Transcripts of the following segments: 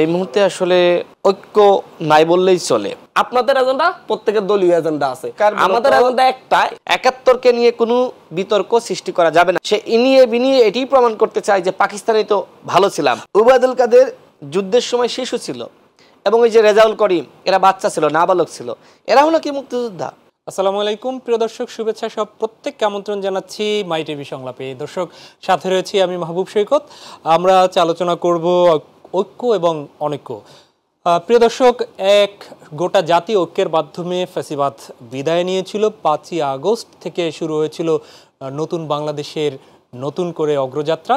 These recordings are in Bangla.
এই মুহূর্তে আসলে ঐক্য নাই বললেই চলে। আপনাদের এজেন্ডা, প্রত্যেকের দলীয় এজেন্ডা আছে। আমাদের এজেন্ডা একটা, ৭১কে নিয়ে কোনো বিতর্ক সৃষ্টি করা যাবে না। সে ইনিয়ে বিনিয়ে এটাই প্রমাণ করতে চায় যে পাকিস্তানেই তো ভালো ছিলাম। উবায়দুল কাদের যুদ্ধের সময় শিশু ছিল, এবং ওই যে রেজাউল করিম এরা বাচ্চা ছিল, নাবালক ছিল। এরা হলো কি মুক্তিযোদ্ধা? আসসালামু আলাইকুম প্রিয় দর্শক, শুভেচ্ছা সব প্রত্যেককে আমন্ত্রণ জানাচ্ছি মাই টিভি সংলাপে। দর্শক, সাথে রয়েছি আমি মাহবুব সৈকত। আমরা আজ আলোচনা করব ঐক্য এবং অনৈক্য। প্রিয় দর্শক, এক গোটা জাতি ঐক্যের মাধ্যমে ফ্যাসিবাদ বিদায় নিয়েছিল। 5ই আগস্ট থেকে শুরু হয়েছিল নতুন বাংলাদেশের নতুন করে অগ্রযাত্রা।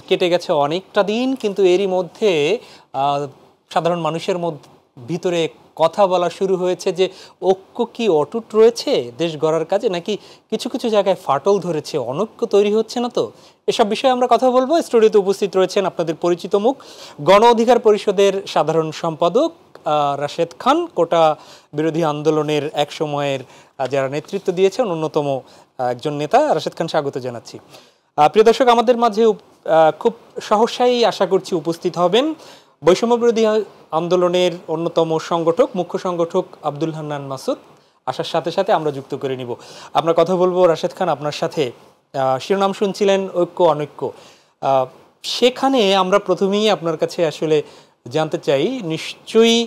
কেটে গেছে অনেকটা দিন, কিন্তু এরই মধ্যে সাধারণ মানুষের ভিতরে কথা বলা শুরু হয়েছে যে ঐক্য কি অটুট রয়েছে দেশ গড়ার কাজে, নাকি কিছু কিছু জায়গায় ফাটল ধরেছে, অনৈক্য তৈরি হচ্ছে না। তো এসব বিষয়ে আমরা কথা বলবো। স্টুডিওতে উপস্থিত রয়েছেন আপনাদের পরিচিত মুখ, গণ অধিকার পরিষদের সাধারণ সম্পাদক রাশেদ খান, কোটা বিরোধী আন্দোলনের এক সময়ের যারা নেতৃত্ব দিয়েছেন অন্যতম একজন নেতা। রাশেদ খান, স্বাগত জানাচ্ছি। প্রিয় দর্শক, আমাদের মাঝে খুব সহসাই আশা করছি উপস্থিত হবেন বৈষম্য বিরোধী আন্দোলনের অন্যতম সংগঠক, মুখ্য সংগঠক আব্দুল হান্নান মাসুদ। আসার সাথে সাথে আমরা যুক্ত করে নিব। আমরা কথা বলবো রাশেদ খান আপনার সাথে। শিরোনাম শুনছিলেন ঐক্য অনৈক্য। সেখানে আমরা প্রথমেই আপনার কাছে আসলে জানতে চাই, নিশ্চয়ই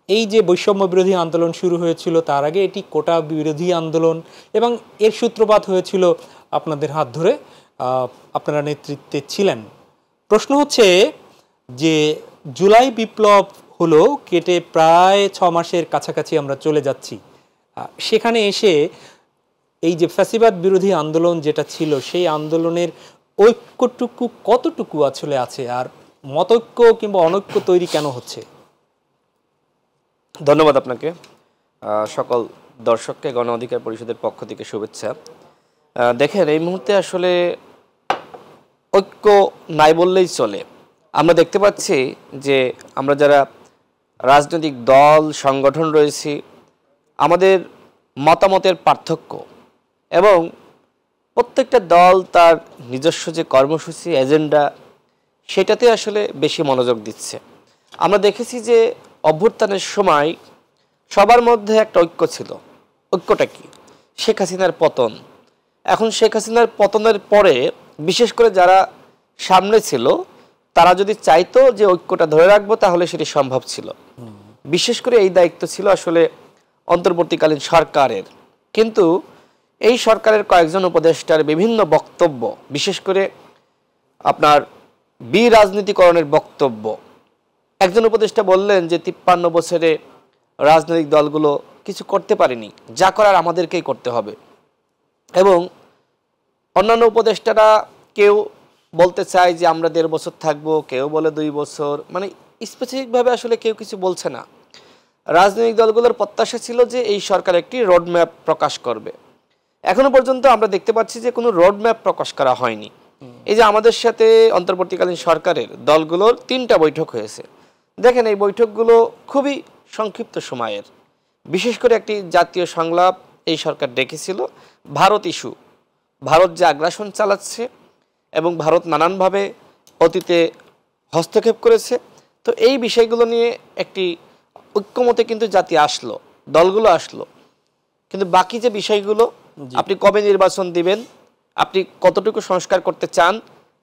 এই যে বৈষম্য বিরোধী আন্দোলন শুরু হয়েছিল তার আগে এটি কোটা বিরোধী আন্দোলন, এবং এর সূত্রপাত হয়েছিল আপনাদের হাত ধরে, আপনারা নেতৃত্বে ছিলেন। প্রশ্ন হচ্ছে যে জুলাই বিপ্লব হলো, কেটে প্রায় 6 মাসের কাছাকাছি আমরা চলে যাচ্ছি। সেখানে এসে এই যে ফ্যাসিবাদ বিরোধী আন্দোলন যেটা ছিল, সেই আন্দোলনের ঐক্যটুকু কতটুকু আসলে আছে, আর মতৈক্য কিংবা অনৈক্য তৈরি কেন হচ্ছে? ধন্যবাদ আপনাকে। সকল দর্শককে গণ অধিকার পরিষদের পক্ষ থেকে শুভেচ্ছা। দেখেন, এই মুহূর্তে আসলে ঐক্য নাই বললেই চলে। আমরা দেখতে পাচ্ছি যে আমরা যারা রাজনৈতিক দল সংগঠন রয়েছি, আমাদের মতামতের পার্থক্য, এবং প্রত্যেকটা দল তার নিজস্ব যে কর্মসূচি, এজেন্ডা, সেটাতে আসলে বেশি মনোযোগ দিচ্ছে। আমরা দেখেছি যে অভ্যুত্থানের সময় সবার মধ্যে একটা ঐক্য ছিল। ঐক্যটা কি? শেখ হাসিনার পতন। এখন শেখ হাসিনার পতনের পরে বিশেষ করে যারা সামনে ছিল, তারা যদি চাইতো যে ঐক্যটা ধরে রাখবো, তাহলে সেটি সম্ভব ছিল। বিশেষ করে এই দায়িত্ব ছিল আসলে অন্তর্বর্তীকালীন সরকারের। কিন্তু এই সরকারের কয়েকজন উপদেষ্টার বিভিন্ন বক্তব্য, বিশেষ করে আপনার বিরাজনীতিকরণের বক্তব্য। একজন উপদেষ্টা বললেন যে 53 বছরে রাজনৈতিক দলগুলো কিছু করতে পারেনি, যা করার আমাদেরকেই করতে হবে। এবং অন্যান্য উপদেষ্টারা কেউ বলতে চায় যে আমরা 1.5 বছর থাকবো, কেউ বলে 2 বছর, মানে স্পেসিফিকভাবে আসলে কেউ কিছু বলছে না। রাজনৈতিক দলগুলোর প্রত্যাশা ছিল যে এই সরকার একটি রোডম্যাপ প্রকাশ করবে। এখনো পর্যন্ত আমরা দেখতে পাচ্ছি যে কোনো রোডম্যাপ প্রকাশ করা হয়নি। এই যে আমাদের সাথে অন্তর্বর্তীকালীন সরকারের দলগুলোর 3টা বৈঠক হয়েছে। দেখেন, এই বৈঠকগুলো খুবই সংক্ষিপ্ত সময়ের। বিশেষ করে একটি জাতীয় সংলাপ এই সরকার ডেকেছিল, ভারত ইস্যু, ভারত যে আগ্রাসন চালাচ্ছে এবং ভারত নানানভাবে অতীতে হস্তক্ষেপ করেছে। তো এই বিষয়গুলো নিয়ে একটি ঐক্যমতে কিন্তু জাতি আসলো, দলগুলো আসলো। কিন্তু বাকি যে বিষয়গুলো, আপনি কবে নির্বাচন দিবেন, আপনি কতটুকু সংস্কার করতে চান,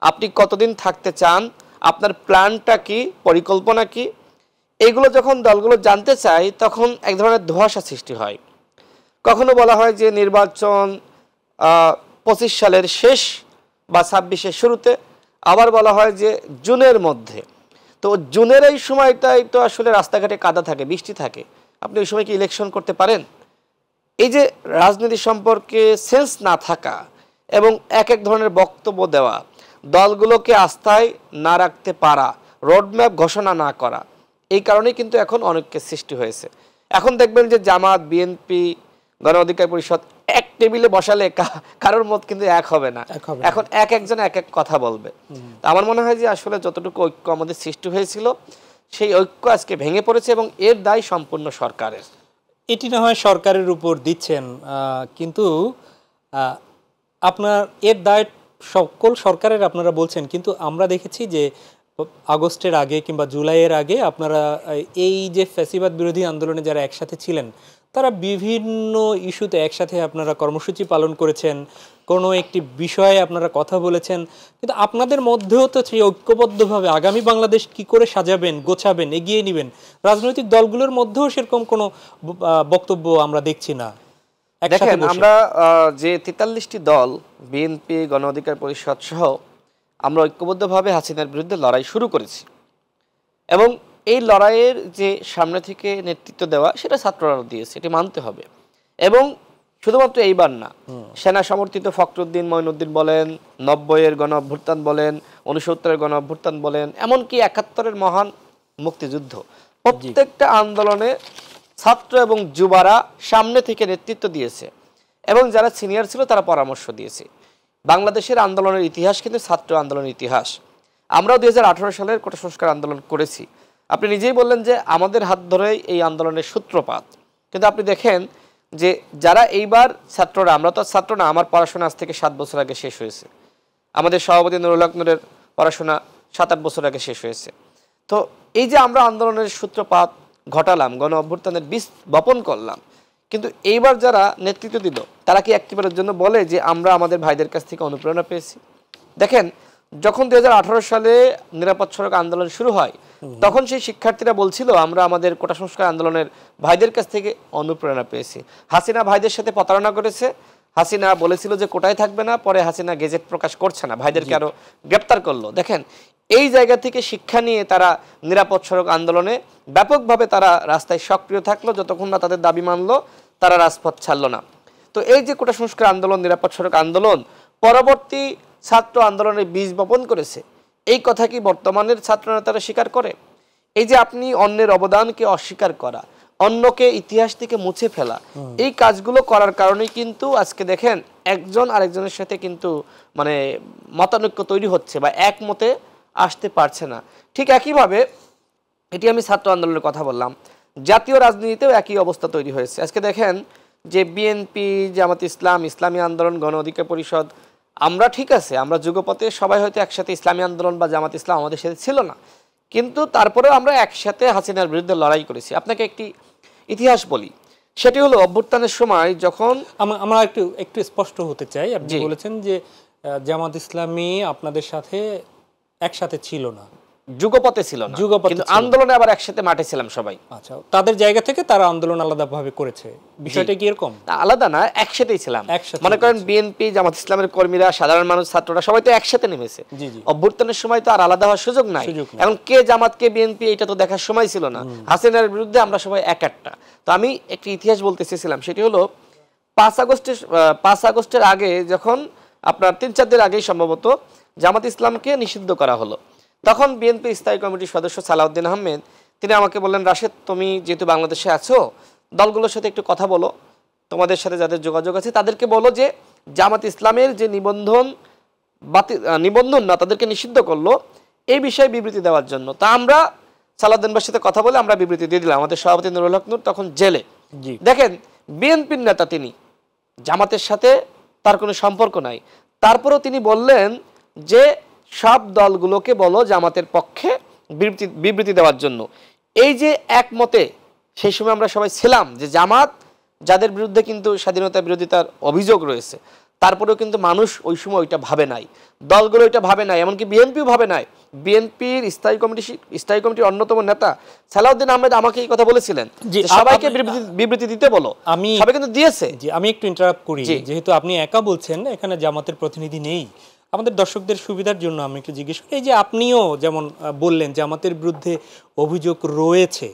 আপনি কতদিন থাকতে চান, আপনার প্ল্যানটা কি, পরিকল্পনা কি, এগুলো যখন দলগুলো জানতে চায়, তখন এক ধরনের ধোঁয়াশা সৃষ্টি হয়। কখনো বলা হয় যে নির্বাচন 25 সালের শেষ বা 26-এর শুরুতে, আবার বলা হয় যে জুনের মধ্যে। তো জুনের এই সময়টাই তো আসলে রাস্তাঘাটে কাদা থাকে, বৃষ্টি থাকে। আপনি ওই সময় কি ইলেকশন করতে পারেন? এই যে রাজনীতি সম্পর্কে সেন্স না থাকা এবং এক এক ধরনের বক্তব্য দেওয়া, দলগুলোকে আস্থায় না রাখতে পারা, রোডম্যাপ ঘোষণা না করা, এই কারণেই কিন্তু এখন অনেকের সৃষ্টি হয়েছে। এখন দেখবেন যে জামাত, বিএনপি, গণ অধিকার পরিষদ এক টেবিলে বসালে কারোর মত কিন্তু এক হবে না। এখন এক একজন এক এক কথা বলবে। তো আমার মনে হয় যে আসলে যতটুকু ঐক্য আমাদের সৃষ্টি হয়েছিল, সেই ঐক্য আজকে ভেঙে পড়েছে, এবং এর দায় সম্পূর্ণ সরকারের। এটি না হয় সরকারের উপর দিচ্ছেন, কিন্তু আপনার এর দায় সকল সরকারের আপনারা বলছেন, কিন্তু আমরা দেখেছি যে আগস্টের আগে কিংবা জুলাইয়ের আগে আপনারা এই যে ফ্যাসিবাদ বিরোধী আন্দোলনে যারা একসাথে ছিলেন তারা বিভিন্ন ইস্যুতে একসাথে আপনারা কর্মসূচি পালন করেছেন, কোনো একটি বিষয়ে আপনারা কথা বলেছেন, কিন্তু আপনাদের মধ্যেও তো সেই ঐক্যবদ্ধভাবে আগামী বাংলাদেশ কি করে সাজাবেন, গোছাবেন, এগিয়ে নেবেন, রাজনৈতিক দলগুলোর মধ্যেও সেরকম কোনো বক্তব্য আমরা দেখছি না। দেখেন, আমরা যে ৪৩টি দল, বিএনপি, গণ অধিকার পরিষদ সহ আমরা ঐক্যবদ্ধভাবে হাসিনার বিরুদ্ধে লড়াই শুরু করেছি এবং এই লড়াইয়ের যে সামনে থেকে নেতৃত্ব দেওয়া সেটা ছাত্ররা দিয়েছে, এটি মানতে হবে। এবং শুধুমাত্র এইবার না, সেনা সমর্থিত ফখরুদ্দিন, মঈনুদ্দিন বলেন, ৯০-এর গণ অভ্যুত্থান বলেন, ৬৯-এর গণ অভ্যুত্থান বলেন, এমনকি ৭১-এর মহান মুক্তিযুদ্ধ, প্রত্যেকটা আন্দোলনে ছাত্র এবং যুবারা সামনে থেকে নেতৃত্ব দিয়েছে এবং যারা সিনিয়র ছিল তারা পরামর্শ দিয়েছে। বাংলাদেশের আন্দোলনের ইতিহাস কিন্তু ছাত্র আন্দোলনের ইতিহাস। আমরাও ২০১৮ সালের কোটা সংস্কার আন্দোলন করেছি। আপনি নিজেই বললেন যে আমাদের হাত ধরেই এই আন্দোলনের সূত্রপাত, কিন্তু আপনি দেখেন যে যারা এইবার ছাত্ররা, আমরা তো ছাত্র না, আমার পড়াশোনা আজ থেকে ৭ বছর আগে শেষ হয়েছে, আমাদের সভাপতি নুরুল হক নূরের পড়াশোনা ৭-৮ বছর আগে শেষ হয়েছে। তো এই যে আমরা আন্দোলনের সূত্রপাত ঘটালাম, গণ অভ্যুত্থানের বীজ বপন করলাম, কিন্তু এইবার যারা নেতৃত্ব দিল তারা কি একটিবারের জন্য বলে যে আমরা আমাদের ভাইদের কাছ থেকে অনুপ্রেরণা পেয়েছি? দেখেন, যখন ২০১৮ সালে নিরাপদ সড়ক আন্দোলন শুরু হয় তখন সেই শিক্ষার্থীরা বলছিল আমরা আমাদের কোটা সংস্কার আন্দোলনের ভাইদের কাছ থেকে অনুপ্রেরণা পেয়েছি। হাসিনা ভাইদের সাথে প্রতারণা করেছে, হাসিনা বলেছিল যে কোটায় থাকবে না, পরে হাসিনা গেজেট প্রকাশ করছে না, ভাইদেরকে আরো গ্রেপ্তার করলো। দেখেন, এই জায়গা থেকে শিক্ষা নিয়ে তারা নিরাপদ সড়ক আন্দোলনে ব্যাপকভাবে তারা রাস্তায় সক্রিয় থাকলো, যতক্ষণ না তাদের দাবি মানলো তারা রাজপথ ছাড়লো না। তো এই যে কোটা সংস্কার আন্দোলন, নিরাপদ সড়ক আন্দোলন পরবর্তী ছাত্র আন্দোলনের বীজ বপন করেছে, এই কথা কি বর্তমানের ছাত্র নেতারা স্বীকার করে? এই যে আপনি অন্যের অবদানকে অস্বীকার করা, অন্যকে ইতিহাস থেকে মুছে ফেলা, এই কাজগুলো করার কারণেই কিন্তু আজকে দেখেন একজন আরেকজনের সাথে কিন্তু মানে মতানৈক্য তৈরি হচ্ছে বা একমতে আসতে পারছে না। ঠিক একইভাবে, এটি আমি ছাত্র আন্দোলনের কথা বললাম, জাতীয় রাজনীতিতেও একই অবস্থা তৈরি হয়েছে। আজকে দেখেন যে বিএনপি, জামাত ইসলাম, ইসলামী আন্দোলন, গণ অধিকার পরিষদ, আমরা ঠিক আছে, আমরা যুগপথে সবাই হয়তো একসাথে ইসলামী আন্দোলন বা জামাত ইসলাম আমাদের সাথে ছিল না, কিন্তু তারপরেও আমরা একসাথে হাসিনার বিরুদ্ধে লড়াই করেছি। আপনাকে একটি ইতিহাস বলি, সেটি হলো অভ্যুত্থানের সময় যখন আমরা একটু স্পষ্ট হতে চাই। আপনি বলেছেন যে জামাত ইসলামী আপনাদের সাথে একসাথে ছিল না, যুগপথে ছিল না, কিন্তু আন্দোলনে আবার একসাথে মাঠে ছিলাম সবাই। আচ্ছা, তাদের জায়গা থেকে তারা আন্দোলন আলাদাভাবে করেছে, বিষয়টা কি এরকম? আলাদা না, একসাথেই ছিলাম। মনে করেন বিএনপি, জামাত ইসলামের কর্মীরা, সাধারণ মানুষ, ছাত্ররা সবাই তো একসাথে নেমেছে। অভ্যুত্থানের সময় তো আর আলাদা হওয়ার সুযোগ নাই। এখন কে জামাত কে বিএনপি এটা তো দেখার সময় ছিল না। হাসিনার বিরুদ্ধে আমরা সবাই এক একটা। তো আমি একটি ইতিহাস বলতে চেয়েছিলাম, সেটি হলো ৫ আগস্টের আগে যখন আপনার ৩-৪ দিন আগেই সম্ভবত জামাত ইসলামকে নিষিদ্ধ করা হলো, তখন বিএনপি স্থায়ী কমিটির সদস্য সালাউদ্দিন আহমেদ তিনি আমাকে বললেন, রাশেদ তুমি যেহেতু বাংলাদেশে আছো, দলগুলোর সাথে একটু কথা বলো, তোমাদের সাথে যাদের যোগাযোগ আছে তাদেরকে বলো যে জামাত ইসলামের যে নিবন্ধন না তাদেরকে নিষিদ্ধ করলো, এই বিষয়ে বিবৃতি দেওয়ার জন্য। তা আমরা সালাউদ্দিন ভাইয়ের সাথে কথা বলে আমরা বিবৃতি দিয়ে দিলাম। আমাদের সভাপতি নুরুল হক নূর তখন জেলে। দেখেন, বিএনপির নেতা তিনি, জামাতের সাথে তার কোনো সম্পর্ক নাই, তারপরেও তিনি বললেন যে সব দলগুলোকে বলো জামাতের পক্ষে বিবৃতি দেওয়ার জন্য। এই যে একমতে সেই সময় আমরা সবাই ছিলাম যে জামাত, যাদের বিরুদ্ধে কিন্তু স্বাধীনতা বিরোধিতার অভিযোগ রয়েছে, তারপরেও কিন্তু মানুষ ওই সময় ওইটা ভাবে নাই, দলগুলো ওইটা ভাবে নাই, এমনকি বিএনপিও ভাবে নাই। বিএনপির স্থায়ী কমিটির অন্যতম নেতা সালাউদ্দিন আহমেদ আমাকে এই কথা বলেছিলেন যে সবাইকে বিবৃতি দিতে বলো, সবাই কিন্তু দিয়েছে। আমি একটু ইন্টারাপ্ট করি, যেহেতু আপনি একা বলছেন, এখানে জামাতের প্রতিনিধি নেই, আমাদের দর্শকদের সুবিধার জন্য আমি একটু জিজ্ঞেস করি। এই যে আপনিও যেমন বললেন জামাতের বিরুদ্ধে অভিযোগ রয়েছে,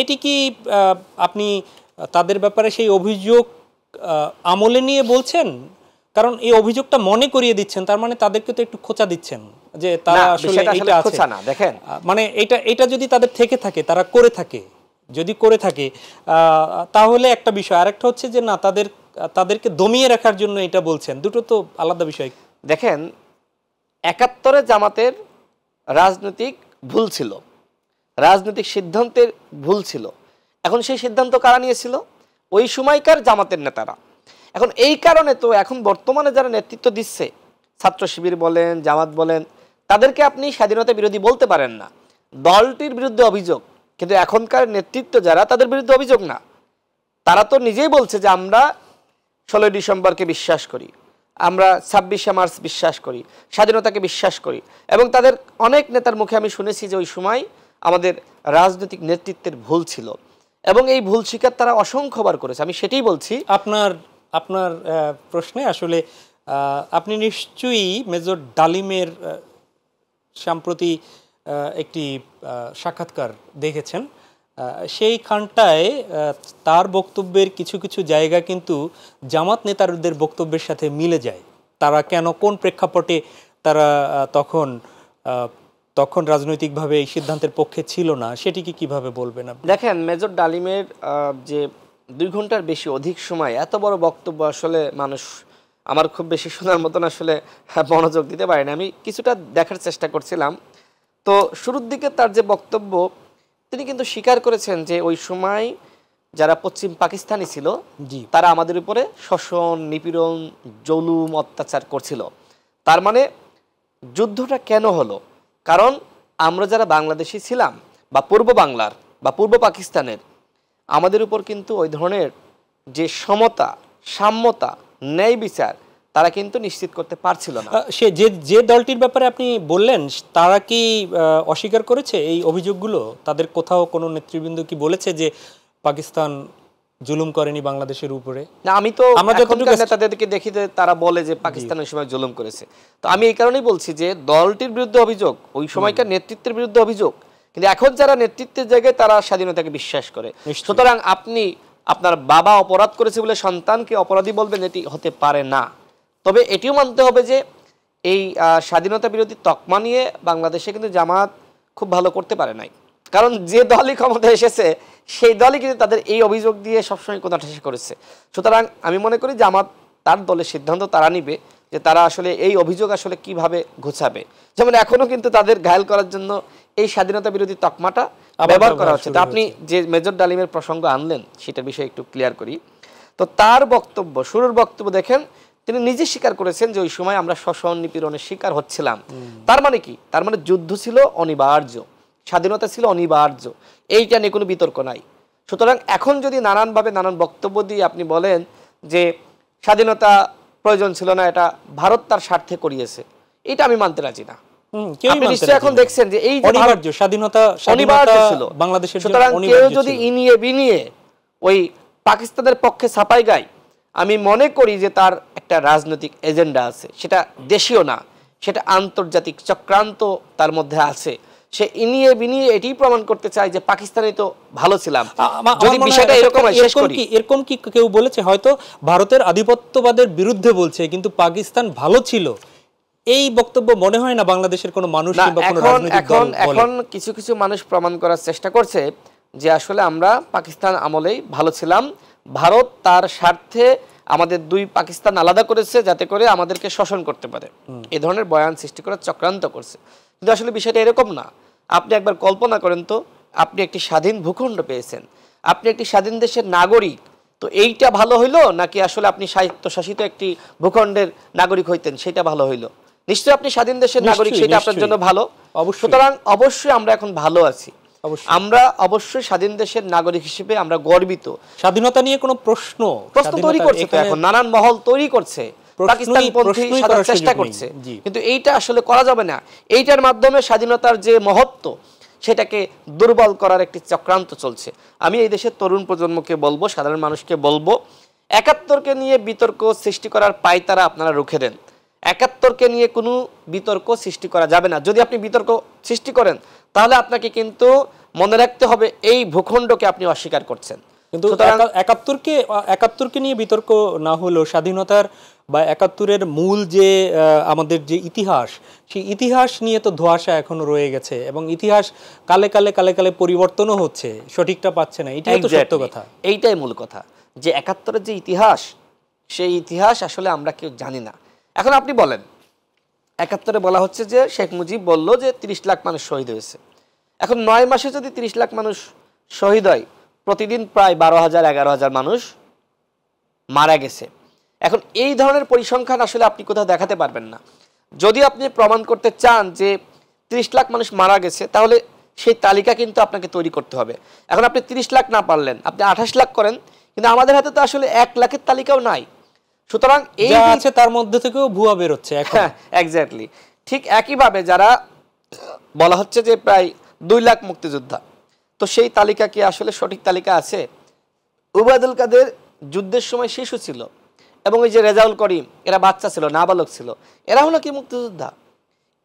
এটি কি আপনি তাদের ব্যাপারে সেই অভিযোগ আমলে নিয়ে বলছেন? কারণ এই অভিযোগটা মনে করিয়ে দিচ্ছেন, তার মানে তাদেরকে তো একটু খোঁচা দিচ্ছেন যে তারা আসলে এটা আছে। দেখেন, মানে এটা যদি তাদের থেকে থাকে, তারা করে থাকে, যদি করে থাকে তাহলে একটা বিষয়। আরেকটা হচ্ছে যে না, তাদেরকে দমিয়ে রাখার জন্য এটা বলছেন, দুটো তো আলাদা বিষয়। দেখেন, ৭১-এ জামাতের রাজনৈতিক ভুল ছিল, রাজনৈতিক সিদ্ধান্তের ভুল ছিল। এখন সেই সিদ্ধান্ত কারা নিয়েছিল? ওই সময়কার জামাতের নেতারা। এখন এই কারণে তো এখন বর্তমানে যারা নেতৃত্ব দিচ্ছে, ছাত্র শিবির বলেন, জামাত বলেন, তাদেরকে আপনি স্বাধীনতা বিরোধী বলতে পারেন না। দলটির বিরুদ্ধে অভিযোগ, কিন্তু এখনকার নেতৃত্ব যারা, তাদের বিরুদ্ধে অভিযোগ না। তারা তো নিজেই বলছে যে আমরা 16ই ডিসেম্বরকে বিশ্বাস করি, আমরা 26শে মার্চ বিশ্বাস করি, স্বাধীনতাকে বিশ্বাস করি। এবং তাদের অনেক নেতার মুখে আমি শুনেছি যে ওই সময় আমাদের রাজনৈতিক নেতৃত্বের ভুল ছিল, এবং এই ভুল স্বীকার তারা অসংখ্যবার করেছে। আমি সেটাই বলছি। আপনার প্রশ্নে আসলে আপনি নিশ্চয়ই মেজর ডালিমের সম্প্রতি একটি সাক্ষাৎকার দেখেছেন। সেইখানটায় তার বক্তব্যের কিছু কিছু জায়গা কিন্তু জামাত নেতাদের বক্তব্যের সাথে মিলে যায়। তারা কেন, কোন প্রেক্ষাপটে তারা তখন রাজনৈতিকভাবে এই সিদ্ধান্তের পক্ষে ছিল না, সেটিকে কিভাবে বলবেন আপনি? দেখেন, মেজর ডালিমের যে 2 ঘন্টার বেশি অধিক সময় এত বড় বক্তব্য, আসলে মানুষ আমার খুব বেশি শোনার মতন আসলে মনোযোগ দিতে পারে না। আমি কিছুটা দেখার চেষ্টা করছিলাম। তো শুরুর দিকে তার যে বক্তব্য, তিনি কিন্তু স্বীকার করেছেন যে ওই সময় যারা পশ্চিম পাকিস্তানি ছিল তারা আমাদের উপরে শোষণ, নিপীড়ন, জুলুম, অত্যাচার করছিল। তার মানে যুদ্ধটা কেন হলো? কারণ আমরা যারা বাংলাদেশি ছিলাম, বা পূর্ব বাংলার বা পূর্ব পাকিস্তানের, আমাদের উপর কিন্তু ওই ধরনের যে সমতা, সাম্যতা, ন্যায় বিচার তারা কিন্তু নিশ্চিত করতে পারছিল না। সে যে দলটির ব্যাপারে আপনি বললেন, তারা কি অস্বীকার করেছে এই অভিযোগগুলো? তাদের কোথাও কোনো নেতৃবৃন্দ কি বলেছে যে পাকিস্তান জুলুম করেনি বাংলাদেশের উপরে? না, আমি তো এখনকার নেতাদেরকে দেখি যে তারা বলে যে পাকিস্তান ওই সময় জুলুম করেছে। তো আমি এই কারণেই বলছি যে দলটির বিরুদ্ধে অভিযোগ, ওই সময়কার নেতৃত্বের বিরুদ্ধে অভিযোগ, কিন্তু এখন যারা নেতৃত্বের জায়গায় তারা স্বাধীনতাকে বিশ্বাস করে। সুতরাং আপনি আপনার বাবা অপরাধ করেছে বলে সন্তানকে অপরাধী বলবেন, এটি হতে পারে না। তবে এটিও মানতে হবে যে এই স্বাধীনতা বিরোধী তকমা নিয়ে বাংলাদেশে কিন্তু জামাত খুব ভালো করতে পারে নাই। কারণ যে দলই ক্ষমতায় এসেছে সেই দলই কিন্তু তাদের এই অভিযোগ দিয়ে সবসময় কোণঠাসা করেছে। সুতরাং আমি মনে করি জামাত তার দলের সিদ্ধান্ত তারা নিবে যে তারা আসলে এই অভিযোগ আসলে কিভাবে ঘুচাবে। যেমন এখনো কিন্তু তাদের ঘায়েল করার জন্য এই স্বাধীনতা বিরোধী তকমাটা ব্যবহার করা হচ্ছে। তো আপনি যে মেজর ডালিমের প্রসঙ্গ আনলেন, সেটার বিষয়ে একটু ক্লিয়ার করি। তো তার বক্তব্য, শুরুর বক্তব্য দেখেন, তিনি নিজে স্বীকার করেছেন যে ওই সময় আমরা শোষণ, নিপীড়নের শিকার হচ্ছিলাম। তার মানে কি? তার মানে যুদ্ধ ছিল অনিবার্য, স্বাধীনতা ছিল অনিবার্য, এইটা নিয়ে কোনো বিতর্ক নাই। সুতরাং এখন যদি নানানভাবে নানান বক্তব্য দিয়ে আপনি বলেন যে স্বাধীনতা প্রয়োজন ছিল না, এটা ভারত তার স্বার্থে করিয়েছে, এটা আমি মানতে রাজি না। আপনি নিশ্চয়ই এখন দেখছেন যে এই অনিবার্য স্বাধীনতা ছিল বাংলাদেশের। সুতরাং কেউ যদি ইনিয়ে বিনিয়ে ওই পাকিস্তানের পক্ষে ছাপাই গায়, আমি মনে করি যে তার একটা রাজনৈতিক এজেন্ডা আছে, সেটা দেশীয় না, সেটা আন্তর্জাতিক চক্রান্ত তার মধ্যে আছে। সে ইনিয়ে বিনিয়ে এটি প্রমাণ করতে চায় যে পাকিস্তানে তো ভালো ছিলাম। যদি বিষয়টা এরকম হয়, শেষ করি, এরকম কি কেউ বলেছে হয়তো ভারতের আধিপত্যবাদের বিরুদ্ধে বলছে, কিন্তু পাকিস্তান ভালো ছিল, এই বক্তব্য মনে হয় না বাংলাদেশের কোনো মানুষ কিংবা কোনো রাজনৈতিক দল বলে। এখন কিছু কিছু মানুষ প্রমাণ করার চেষ্টা করছে যে আসলে আমরা পাকিস্তান আমলেই ভালো ছিলাম, ভারত তার স্বার্থে আমাদের 2 পাকিস্তান আলাদা করেছে যাতে করে আমাদেরকে শোষণ করতে পারে, এই ধরনের বয়ান সৃষ্টি করার চক্রান্ত করছে। কিন্তু আসলে বিষয়টা এরকম না। আপনি একবার কল্পনা করেন তো, আপনি একটি স্বাধীন ভূখণ্ড পেয়েছেন, আপনি একটি স্বাধীন দেশের নাগরিক, তো এইটা ভালো হইলো নাকি আসলে আপনি স্বায়ত্তশাসিত একটি ভূখণ্ডের নাগরিক হইতেন, সেটা ভালো হইলো? নিশ্চয়ই আপনি স্বাধীন দেশের নাগরিক, সেটা আপনার জন্য ভালো। সুতরাং অবশ্যই আমরা এখন ভালো আছি, আমরা অবশ্যই স্বাধীন দেশের নাগরিক হিসেবে আমরা গর্বিত। স্বাধীনতা নিয়ে কোনো প্রশ্ন তৈরি করছে তো এখন নানান মহল তৈরি করছে, পাকিস্তানপন্থী সাজার চেষ্টা করছে, কিন্তু এইটা আসলে করা যাবে না। এইটার মাধ্যমে স্বাধীনতার যে মহত্ব সেটাকে দুর্বল করার একটি চক্রান্ত চলছে। আমি এই দেশের তরুণ প্রজন্মকে বলবো, সাধারণ মানুষকে বলবো, 71কে নিয়ে বিতর্ক সৃষ্টি করার পায়তারা আপনারা রুখে দেন। 71কে নিয়ে কোনো বিতর্ক সৃষ্টি করা যাবে না। যদি আপনি বিতর্ক সৃষ্টি করেন তাহলে আপনাকে কিন্তু মনে রাখতে হবে এই ভূখণ্ডকে আপনি অস্বীকার করছেন। কিন্তু 71কে নিয়ে বিতর্ক না হলেও স্বাধীনতার বা 71-এর মূল যে আমাদের যে ইতিহাস, সেই ইতিহাস নিয়ে তো ধোঁয়াশা এখনো রয়ে গেছে, এবং ইতিহাস কালে কালে পরিবর্তনও হচ্ছে, সঠিকটা পাচ্ছে না। এটাই তো সত্য কথা, এইটাই মূল কথা, যে 71-এর যে ইতিহাস, সেই ইতিহাস আসলে আমরা কেউ জানি না। এখন আপনি বলেন, 71-এ বলা হচ্ছে যে শেখ মুজিব বলল যে 30 লাখ মানুষ শহীদ হয়েছে। এখন 9 মাসে যদি 30 লাখ মানুষ শহীদ হয়, প্রতিদিন প্রায় 12,000-11,000 মানুষ মারা গেছে। এখন এই ধরনের পরিসংখ্যান আসলে আপনি কোথাও দেখাতে পারবেন না। যদি আপনি প্রমাণ করতে চান যে 30 লাখ মানুষ মারা গেছে, তাহলে সেই তালিকা কিন্তু আপনাকে তৈরি করতে হবে। এখন আপনি 30 লাখ না পারলেন, আপনি 28 লাখ করেন, কিন্তু আমাদের হাতে তো আসলে 1 লাখের তালিকাও নাই। সুতরাং এই যা আছে তার মধ্যে থেকেও ভুয়া বের হচ্ছে এখন। এক্স্যাক্টলি ঠিক একইভাবে যারা বলা হচ্ছে যে প্রায় 2 লাখ মুক্তিযোদ্ধা, তো সেই তালিকা কি আসলে সঠিক তালিকা আছে? উবায়দুল কাদের যুদ্ধের সময় শিশু ছিল, এবং এই যে রেজাউল করিম এরা বাচ্চা ছিল, নাবালক ছিল, এরা হলো কি মুক্তিযোদ্ধা?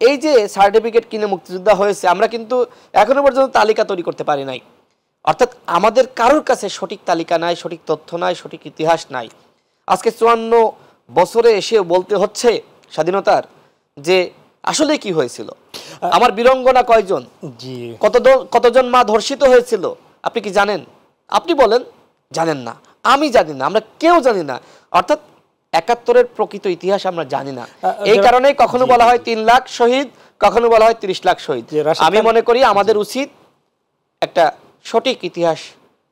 এই যে সার্টিফিকেট কিনে মুক্তিযোদ্ধা হয়েছে, আমরা কিন্তু এখনো পর্যন্ত তালিকা তৈরি করতে পারি নাই। অর্থাৎ আমাদের কারোর কাছে সঠিক তালিকা নাই, সঠিক তথ্য নাই, সঠিক ইতিহাস নাই। আজকে 54 বছরে এসে বলতে হচ্ছে স্বাধীনতার যে আসলে কি হয়েছিল, আমার বীরঙ্গনা কয়জন, জি, কতজন মা ধর্ষিত হয়েছিল, আপনি কি জানেন? আপনি বলেন জানেন না, আমি জানি না, আমরা কেউ জানি না। অর্থাৎ 71-এর প্রকৃত ইতিহাস আমরা জানি না। এই কারণে কখনো বলা হয় 3 লাখ শহীদ, কখনো বলা হয় 30 লাখ শহীদ। আমি মনে করি আমাদের উচিত একটা সঠিক ইতিহাস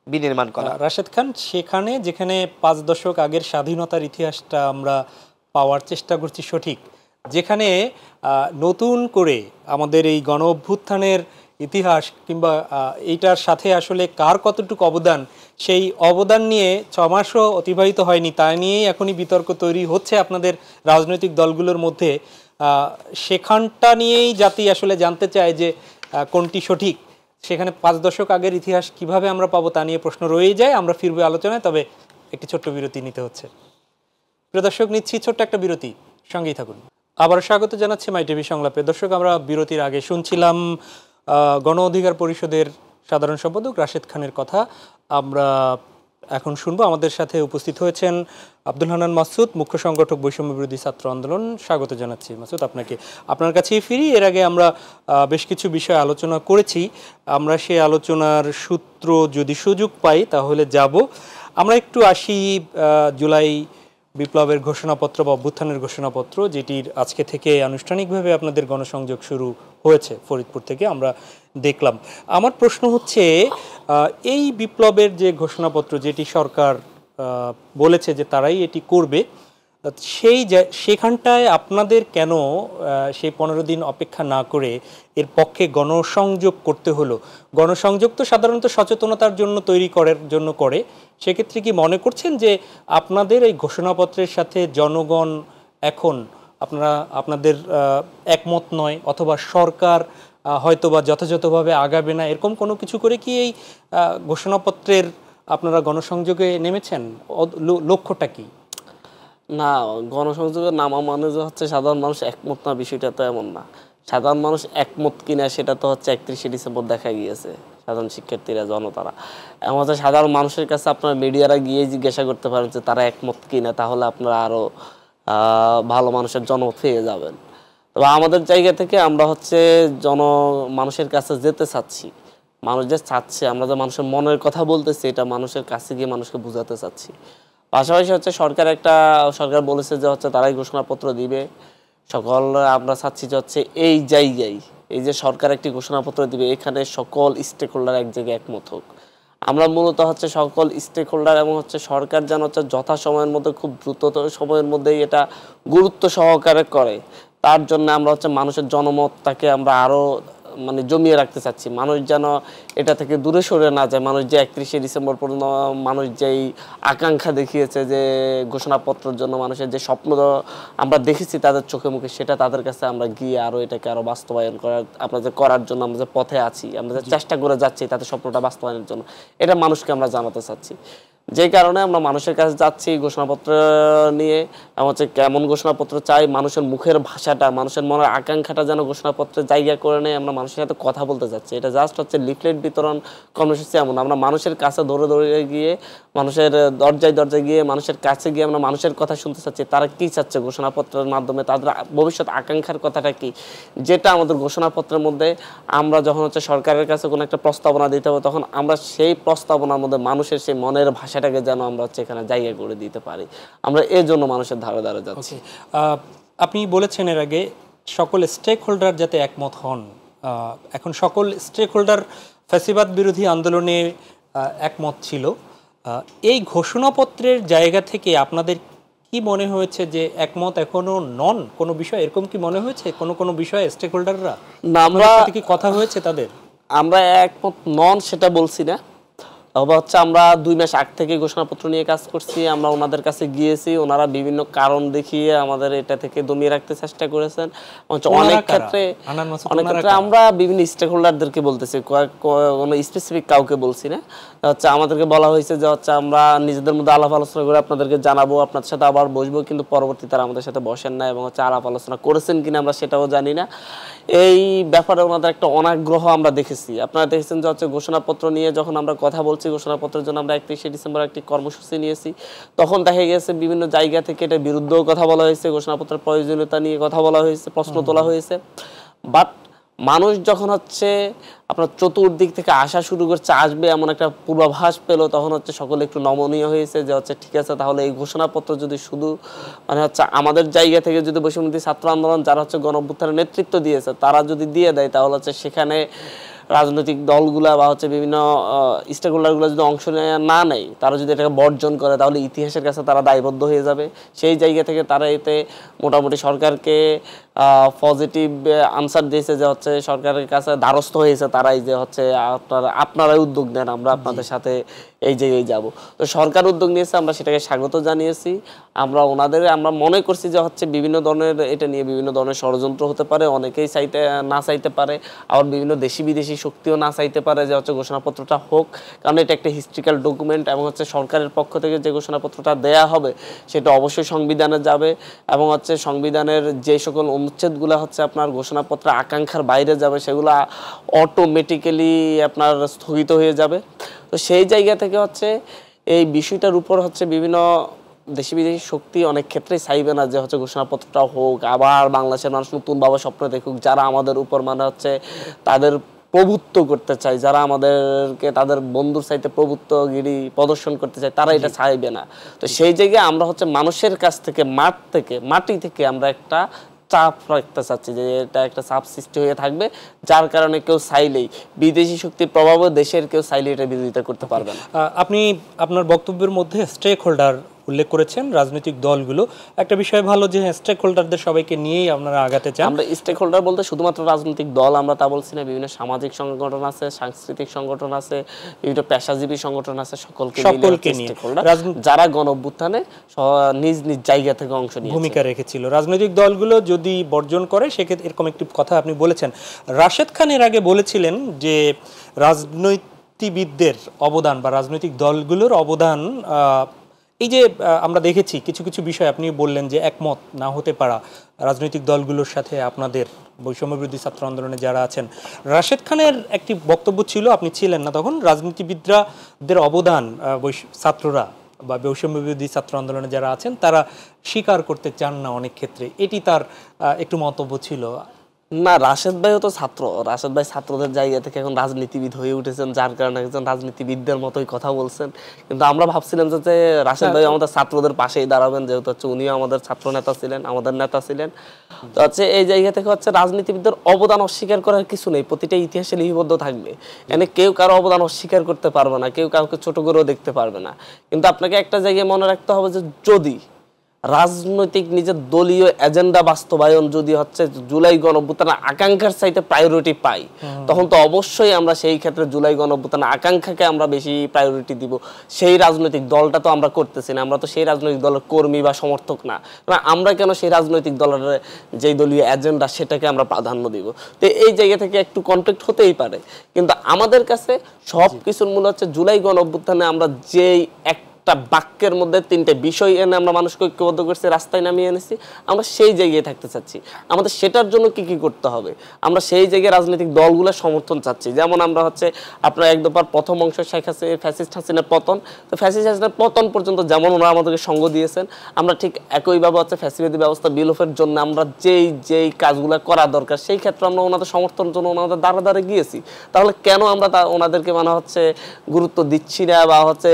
বিনির্মাণ করা। রাশেদ খান, সেখানে যেখানে 5 দশক আগের স্বাধীনতার ইতিহাসটা আমরা পাওয়ার চেষ্টা করছি সঠিক, যেখানে নতুন করে আমাদের এই গণ অভ্যুত্থানের ইতিহাস কিংবা এইটার সাথে আসলে কার কতটুকু অবদান, সেই অবদান নিয়ে 6 মাসও অতিবাহিত হয়নি, তা নিয়েই এখনই বিতর্ক তৈরি হচ্ছে আপনাদের রাজনৈতিক দলগুলোর মধ্যে। সেখানটা নিয়েই জাতি আসলে জানতে চায় যে কোনটি সঠিক। সেখানে 5 দশক আগের ইতিহাস কিভাবে আমরা পাবো তা নিয়ে প্রশ্ন রয়েই যায়। আমরা ফিরবো আলোচনায়, তবে একটি ছোট্ট বিরতি নিতে হচ্ছে। প্রিয় দর্শক, নিচ্ছি ছোট্ট একটা বিরতি, সঙ্গেই থাকুন। আবার স্বাগত জানাচ্ছি মাই টিভি সংলাপে। দর্শক, আমরা বিরতির আগে শুনছিলাম গণ অধিকার পরিষদের সাধারণ সম্পাদক রাশেদ খানের কথা। আমরা এখন শুনবো। আমাদের সাথে উপস্থিত হয়েছেন আব্দুল হান্নান মাসুদ, মুখ্য সংগঠক বৈষম্য বিরোধী ছাত্র আন্দোলন। স্বাগত জানাচ্ছি মাসুদ আপনাকে। আপনার কাছেই ফিরি। এর আগে আমরা বেশ কিছু বিষয় আলোচনা করেছি। আমরা সেই আলোচনার সূত্র যদি সুযোগ পাই তাহলে যাব। আমরা একটু আসি জুলাই বিপ্লবের ঘোষণাপত্র বা অভ্যুত্থানের ঘোষণাপত্র, যেটির আজকে থেকে আনুষ্ঠানিকভাবে আপনাদের গণসংযোগ শুরু হয়েছে ফরিদপুর থেকে, আমরা দেখলাম। আমার প্রশ্ন হচ্ছে, এই বিপ্লবের যে ঘোষণাপত্র, যেটি সরকার বলেছে যে তারাই এটি করবে, সেখানটায় আপনাদের কেন সেই 15 দিন অপেক্ষা না করে এর পক্ষে গণসংযোগ করতে হলো? গণসংযোগ তো সাধারণত সচেতনতার জন্য তৈরি করার জন্য করে। সেক্ষেত্রে কি মনে করছেন যে আপনাদের এই ঘোষণাপত্রের সাথে জনগণ এখন আপনাদের একমত নয়, অথবা সরকার হয়তোবা যথাযথভাবে আগাবে না, এরকম কোনো কিছু করে কি এই ঘোষণাপত্রের আপনারা গণসংযোগে নেমেছেন? লক্ষ্যটা কি? না, গণসংযোগের নামা মানে যে হচ্ছে সাধারণ মানুষ একমত না, বিষয়টা তো এমন না। সাধারণ মানুষ একমত কিনা সেটা তো হচ্ছে 31শে ডিসেম্বর দেখা গিয়েছে। সাধারণ শিক্ষার্থীরা, জনতারা, এমন হচ্ছে সাধারণ মানুষের কাছে আপনারা মিডিয়ারা গিয়ে জিজ্ঞাসা করতে পারেন যে তারা একমত কিনা, তাহলে আপনারা আরও ভালো মানুষের জনমত পেয়ে যাবেন। তবে আমাদের জায়গা থেকে আমরা হচ্ছে মানুষের কাছে যেতে চাচ্ছি। মানুষ যে চাচ্ছে, আমরা যে মানুষের মনের কথা বলতেছি, এটা মানুষের কাছে গিয়ে মানুষকে বোঝাতে চাচ্ছি। পাশাপাশি হচ্ছে সরকার বলেছে যে হচ্ছে তারাই ঘোষণাপত্র দিবে সকল। আমরা চাচ্ছি যে হচ্ছে এই জায়গায়, এই যে সরকার একটি ঘোষণাপত্র দিবে, এখানে সকল স্টেক হোল্ডার এক জায়গায় একমত হোক। আমরা মূলত হচ্ছে সকল স্টেক হোল্ডার এবং হচ্ছে সরকার যেন হচ্ছে যথাসময়ের মধ্যে, খুব দ্রুত সময়ের মধ্যেই এটা গুরুত্ব সহকারে করে, তার জন্য আমরা হচ্ছে মানুষের জনমতটাকে আমরা আরও জমিয়ে রাখতে চাচ্ছি। মানুষ যেন এটা থেকে দূরে সরে না যায়। মানুষ যে 31শে ডিসেম্বর পর্যন্ত মানুষ যেই আকাঙ্ক্ষা দেখিয়েছে যে ঘোষণাপত্রের জন্য, মানুষের যে স্বপ্ন আমরা দেখেছি তাদের চোখে মুখে, সেটা তাদের কাছে আমরা গিয়ে আরও এটাকে আরও বাস্তবায়ন করার জন্য আমরা যে পথে আছি, আমরা যে চেষ্টা করে যাচ্ছি তাদের স্বপ্নটা বাস্তবায়নের জন্য, এটা মানুষকে আমরা জানাতে চাচ্ছি। যে কারণে আমরা মানুষের কাছে যাচ্ছি ঘোষণাপত্র নিয়ে। হচ্ছে কেমন ঘোষণাপত্র চাই, মানুষের মুখের ভাষাটা, মানুষের মনের আকাঙ্ক্ষাটা যেন ঘোষণাপত্রের জায়গা করে নেয়, আমরা মানুষের সাথে কথা বলতে চাচ্ছি। এটা জাস্ট হচ্ছে লিফলেট বিতরণ কর্মসূচি এমন, আমরা মানুষের কাছে দৌড়ে গিয়ে, মানুষের দরজায় গিয়ে, মানুষের কাছে গিয়ে আমরা মানুষের কথা শুনতে চাচ্ছি, তারা কী চাচ্ছে ঘোষণাপত্রের মাধ্যমে, তাদের ভবিষ্যৎ আকাঙ্ক্ষার কথাটা কি, যেটা আমাদের ঘোষণাপত্রের মধ্যে আমরা যখন হচ্ছে সরকারের কাছে কোনো একটা প্রস্তাবনা দিতে হবে, তখন আমরা সেই প্রস্তাবনার মধ্যে মানুষের সেই মনের ভাষাটাকে যেন আমরা হচ্ছে এখানে জায়গা করে দিতে পারি। আমরা এই জন্য মানুষের ধারে ধারে যাচ্ছি। আপনি বলেছেন এর আগে সকল স্টেক হোল্ডার যাতে একমত হন। এখন সকল স্টেক হোল্ডার ফ্যাসিবাদ বিরোধী আন্দোলনে একমত ছিল। এই ঘোষণাপত্রের জায়গা থেকে আপনাদের কি মনে হয়েছে যে একমত এখনো নন কোনো বিষয়, এরকম কি মনে হয়েছে কোনো বিষয়ে স্টেক হোল্ডাররা? না, আমরা কি কথা হয়েছে তাদের? আমরা একমত নন সেটা বলছি না, তবে হচ্ছে আমরা 2 মাস আগ থেকে ঘোষণাপত্র নিয়ে কাজ করছি। আমরা ওনাদের কাছে গিয়েছি, ওনারা বিভিন্ন কারণ দেখিয়ে আমাদের এটা থেকে দমিয়ে রাখতে চেষ্টা করেছেন। অনেক ক্ষেত্রে আমরা বিভিন্ন স্টেক হোল্ডারদেরকে বলতেছি, কোনো স্পেসিফিক কাউকে বলছি না। হচ্ছে আমাদেরকে বলা হয়েছে যে হচ্ছে আমরা নিজেদের মধ্যে আলাপ আলোচনা করে আপনাদেরকে জানাবো, আপনাদের সাথে আবার বসবো, কিন্তু পরবর্তীতে তারা আমাদের সাথে বসেন না এবং হচ্ছে আলাপ আলোচনা করেছেন কিনা আমরা সেটাও জানি না। এই ব্যাপারে ওনাদের একটা অনাগ্রহ আমরা দেখেছি। আপনারা দেখেছেন যে হচ্ছে ঘোষণাপত্র নিয়ে যখন আমরা কথা বলছি, ঘোষণাপত্রের জন্য আমরা 31শে ডিসেম্বর একটি কর্মসূচি নিয়েছি, তখন দেখা গেছে বিভিন্ন জায়গা থেকে এটার বিরুদ্ধেও কথা বলা হয়েছে, ঘোষণাপত্রের প্রয়োজনীয়তা নিয়ে কথা বলা হয়েছে, প্রশ্ন তোলা হয়েছে। বাট মানুষ যখন হচ্ছে আপনার চতুর্দিক থেকে আসা শুরু করছে, আসবে এমন একটা পূর্বাভাস পেল, তখন হচ্ছে সকলে একটু নমনীয় হয়েছে যে হচ্ছে ঠিক আছে, তাহলে এই ঘোষণাপত্র যদি শুধু মানে হচ্ছে আমাদের জায়গা থেকে যদি বৈষম্যবিরোধী ছাত্র আন্দোলন যারা হচ্ছে গণঅভ্যুত্থানের নেতৃত্ব দিয়েছে তারা যদি দিয়ে দেয়, তাহলে হচ্ছে সেখানে রাজনৈতিক দলগুলা বা হচ্ছে বিভিন্ন স্টেক হোল্ডারগুলো যদি অংশ না নেয়, তারা যদি এটাকে বর্জন করে, তাহলে ইতিহাসের কাছে তারা দায়বদ্ধ হয়ে যাবে। সেই জায়গা থেকে তারা এতে মোটামুটি সরকারকে পজিটিভ আনসার দিয়েছে যে হচ্ছে সরকারের কাছে দ্বারস্থ হয়েছে তারাই, যে হচ্ছে আপনারাই উদ্যোগ নেন, আমরা আপনাদের সাথে এই জায়গায় যাব। তো সরকার উদ্যোগ নিয়েছে, আমরা সেটাকে স্বাগত জানিয়েছি। আমরা মনে করছি যে হচ্ছে বিভিন্ন ধরনের এটা নিয়ে বিভিন্ন ধরনের ষড়যন্ত্র হতে পারে, অনেকেই না চাইতে পারে, আবার বিভিন্ন দেশি বিদেশি শক্তিও না চাইতে পারে যে হচ্ছে ঘোষণাপত্রটা হোক, কারণ এটা একটা হিস্ট্রিক্যাল ডকুমেন্ট এবং হচ্ছে সরকারের পক্ষ থেকে যে ঘোষণাপত্রটা দেয়া হবে সেটা অবশ্যই সংবিধানে যাবে এবং হচ্ছে সংবিধানের যে সকল অনুচ্ছেদগুলো হচ্ছে আপনার ঘোষণাপত্রের আকাঙ্ক্ষার বাইরে যাবে সেগুলো অটোমেটিক্যালি আপনার স্থগিত হয়ে যাবে। তো সেই জায়গা থেকে হচ্ছে এই বিষয়টার উপর হচ্ছে বিভিন্ন দেশি বিদেশি শক্তি অনেক ক্ষেত্রেই চাইবে না যে হচ্ছে ঘোষণাপত্রটা হোক, আবার বাংলাদেশের মানুষ নতুনভাবে স্বপ্ন দেখুক, যারা আমাদের উপর মানে হচ্ছে তাদের প্রভুত্ব করতে চায়, যারা আমাদেরকে তাদের বন্ধুর চাইতে প্রভুত্বগিরি প্রদর্শন করতে চায়, তারা এটা চাইবে না। তো সেই জায়গায় আমরা হচ্ছে মানুষের কাছ থেকে মাটি থেকে আমরা একটা চাপ রাখতে চাচ্ছি যে এটা একটা চাপ সৃষ্টি হয়ে থাকবে, যার কারণে কেউ চাইলেই বিদেশি শক্তির প্রভাবে দেশের কেউ চাইলে এটা বিরোধিতা করতে পারবে না। আপনি আপনার বক্তব্যের মধ্যে স্টেক হোল্ডার উল্লেখ করেছেন, রাজনৈতিক দলগুলো। একটা বিষয় ভালো যে স্টেক হোল্ডারদের সবাইকে নিয়েই আপনারা আগাতে চান। আমরা স্টেক হোল্ডার বলতে শুধুমাত্র রাজনৈতিক দল আমরা তা বলছি না, বিভিন্ন সামাজিক সংগঠন আছে, সাংস্কৃতিক সংগঠন আছে, বিভিন্ন পেশাজীবী সংগঠন আছে, সকলকে নিয়ে যারা গণঅভ্যুত্থানে নিজ নিজ জায়গা থেকে অংশ নিয়ে ভূমিকা রেখেছিল। রাজনৈতিক দলগুলো যদি বর্জন করে সেক্ষেত্রে এরকম একটি কথা আপনি বলেছেন। রাশেদ খান এর আগে বলেছিলেন যে রাজনীতিবিদদের অবদান বা রাজনৈতিক দলগুলোর অবদান, এই যে আমরা দেখেছি কিছু কিছু বিষয় আপনি বললেন যে একমত না হতে পারা রাজনৈতিক দলগুলোর সাথে আপনাদের বৈষম্যবিরোধী ছাত্র আন্দোলনে যারা আছেন। রাশেদ খানের একটি বক্তব্য ছিল, আপনি ছিলেন না তখন, রাজনীতিবিদদের অবদান ছাত্ররা বা বৈষম্যবিরোধী ছাত্র আন্দোলনে যারা আছেন তারা স্বীকার করতে চান না অনেক ক্ষেত্রে, এটি তার একটু মন্তব্য ছিল। না, রাশেদ ভাইও তো ছাত্র, রাশেদ ভাই ছাত্রদের জায়গা থেকে এখন রাজনীতিবিদ হয়ে উঠেছেন, যার কারণে একজন রাজনীতিবিদদের মতোই কথা বলছেন। কিন্তু আমরা ভাবছিলাম যে রাশেদ ভাই আমাদের ছাত্রদের পাশেই দাঁড়াবেন, যেহেতু হচ্ছে উনিও আমাদের ছাত্র নেতা ছিলেন, আমাদের নেতা ছিলেন। তো হচ্ছে এই জায়গা থেকে হচ্ছে রাজনীতিবিদদের অবদান অস্বীকার করার কিছু নেই, প্রতিটা ইতিহাসে লিপিবদ্ধ থাকবে। এনে কেউ কারো অবদান অস্বীকার করতে পারবে না, কেউ কাউকে ছোট করেও দেখতে পারবে না। কিন্তু আপনাকে একটা জায়গায় মনে রাখতে হবে যে যদি রাজনৈতিক নিজের দলীয় এজেন্ডা বাস্তবায়ন যদি হচ্ছে জুলাই গণঅভ্যুত্থানের আকাঙ্ক্ষার চাইতে প্রায়োরিটি পাই, তখন তো অবশ্যই আমরা সেই ক্ষেত্রে জুলাই গণঅভ্যুত্থানের আকাঙ্ক্ষাকে আমরা বেশি প্রায়োরিটি দিব। সেই রাজনৈতিক দলটা তো আমরা করতেছি না, আমরা তো সেই রাজনৈতিক দলের কর্মী বা সমর্থক না। আমরা কেন সেই রাজনৈতিক দলের যেই দলীয় এজেন্ডা সেটাকে আমরা প্রাধান্য দিব? তো এই জায়গা থেকে একটু কনফ্লিক্ট হতেই পারে, কিন্তু আমাদের কাছে সব কিছুর মূল হচ্ছে জুলাই গণঅভ্যুত্থানে আমরা যেই একটা বাক্যের মধ্যে 3টে বিষয় এনে আমরা মানুষকে ঐক্যবদ্ধ করছি, রাস্তায় নামিয়ে এনেছি, আমরা সেই জায়গায় থাকতে চাচ্ছি। আমাদের সেটার জন্য কি কি করতে হবে, আমরা সেই জায়গায় রাজনৈতিক দলগুলোর সমর্থন চাচ্ছি। যেমন আমরা হচ্ছে আপনার এক দফার প্রথম অংশ ফ্যাসিস্ট হাসিনার পতন, তো ফ্যাসিস্ট হাসিনার পতন পর্যন্ত যেমন ওনারা আমাদেরকে সঙ্গ দিয়েছেন, আমরা ঠিক একইভাবে হচ্ছে ফ্যাসিলিটি ব্যবস্থা বিলোপের জন্য আমরা যেই কাজগুলো করা দরকার সেই ক্ষেত্রে আমরা ওনাদের সমর্থনের জন্য ওনাদের দ্বারে গিয়েছি। তাহলে কেন আমরা ওনাদেরকে মানে হচ্ছে গুরুত্ব দিচ্ছি না বা হচ্ছে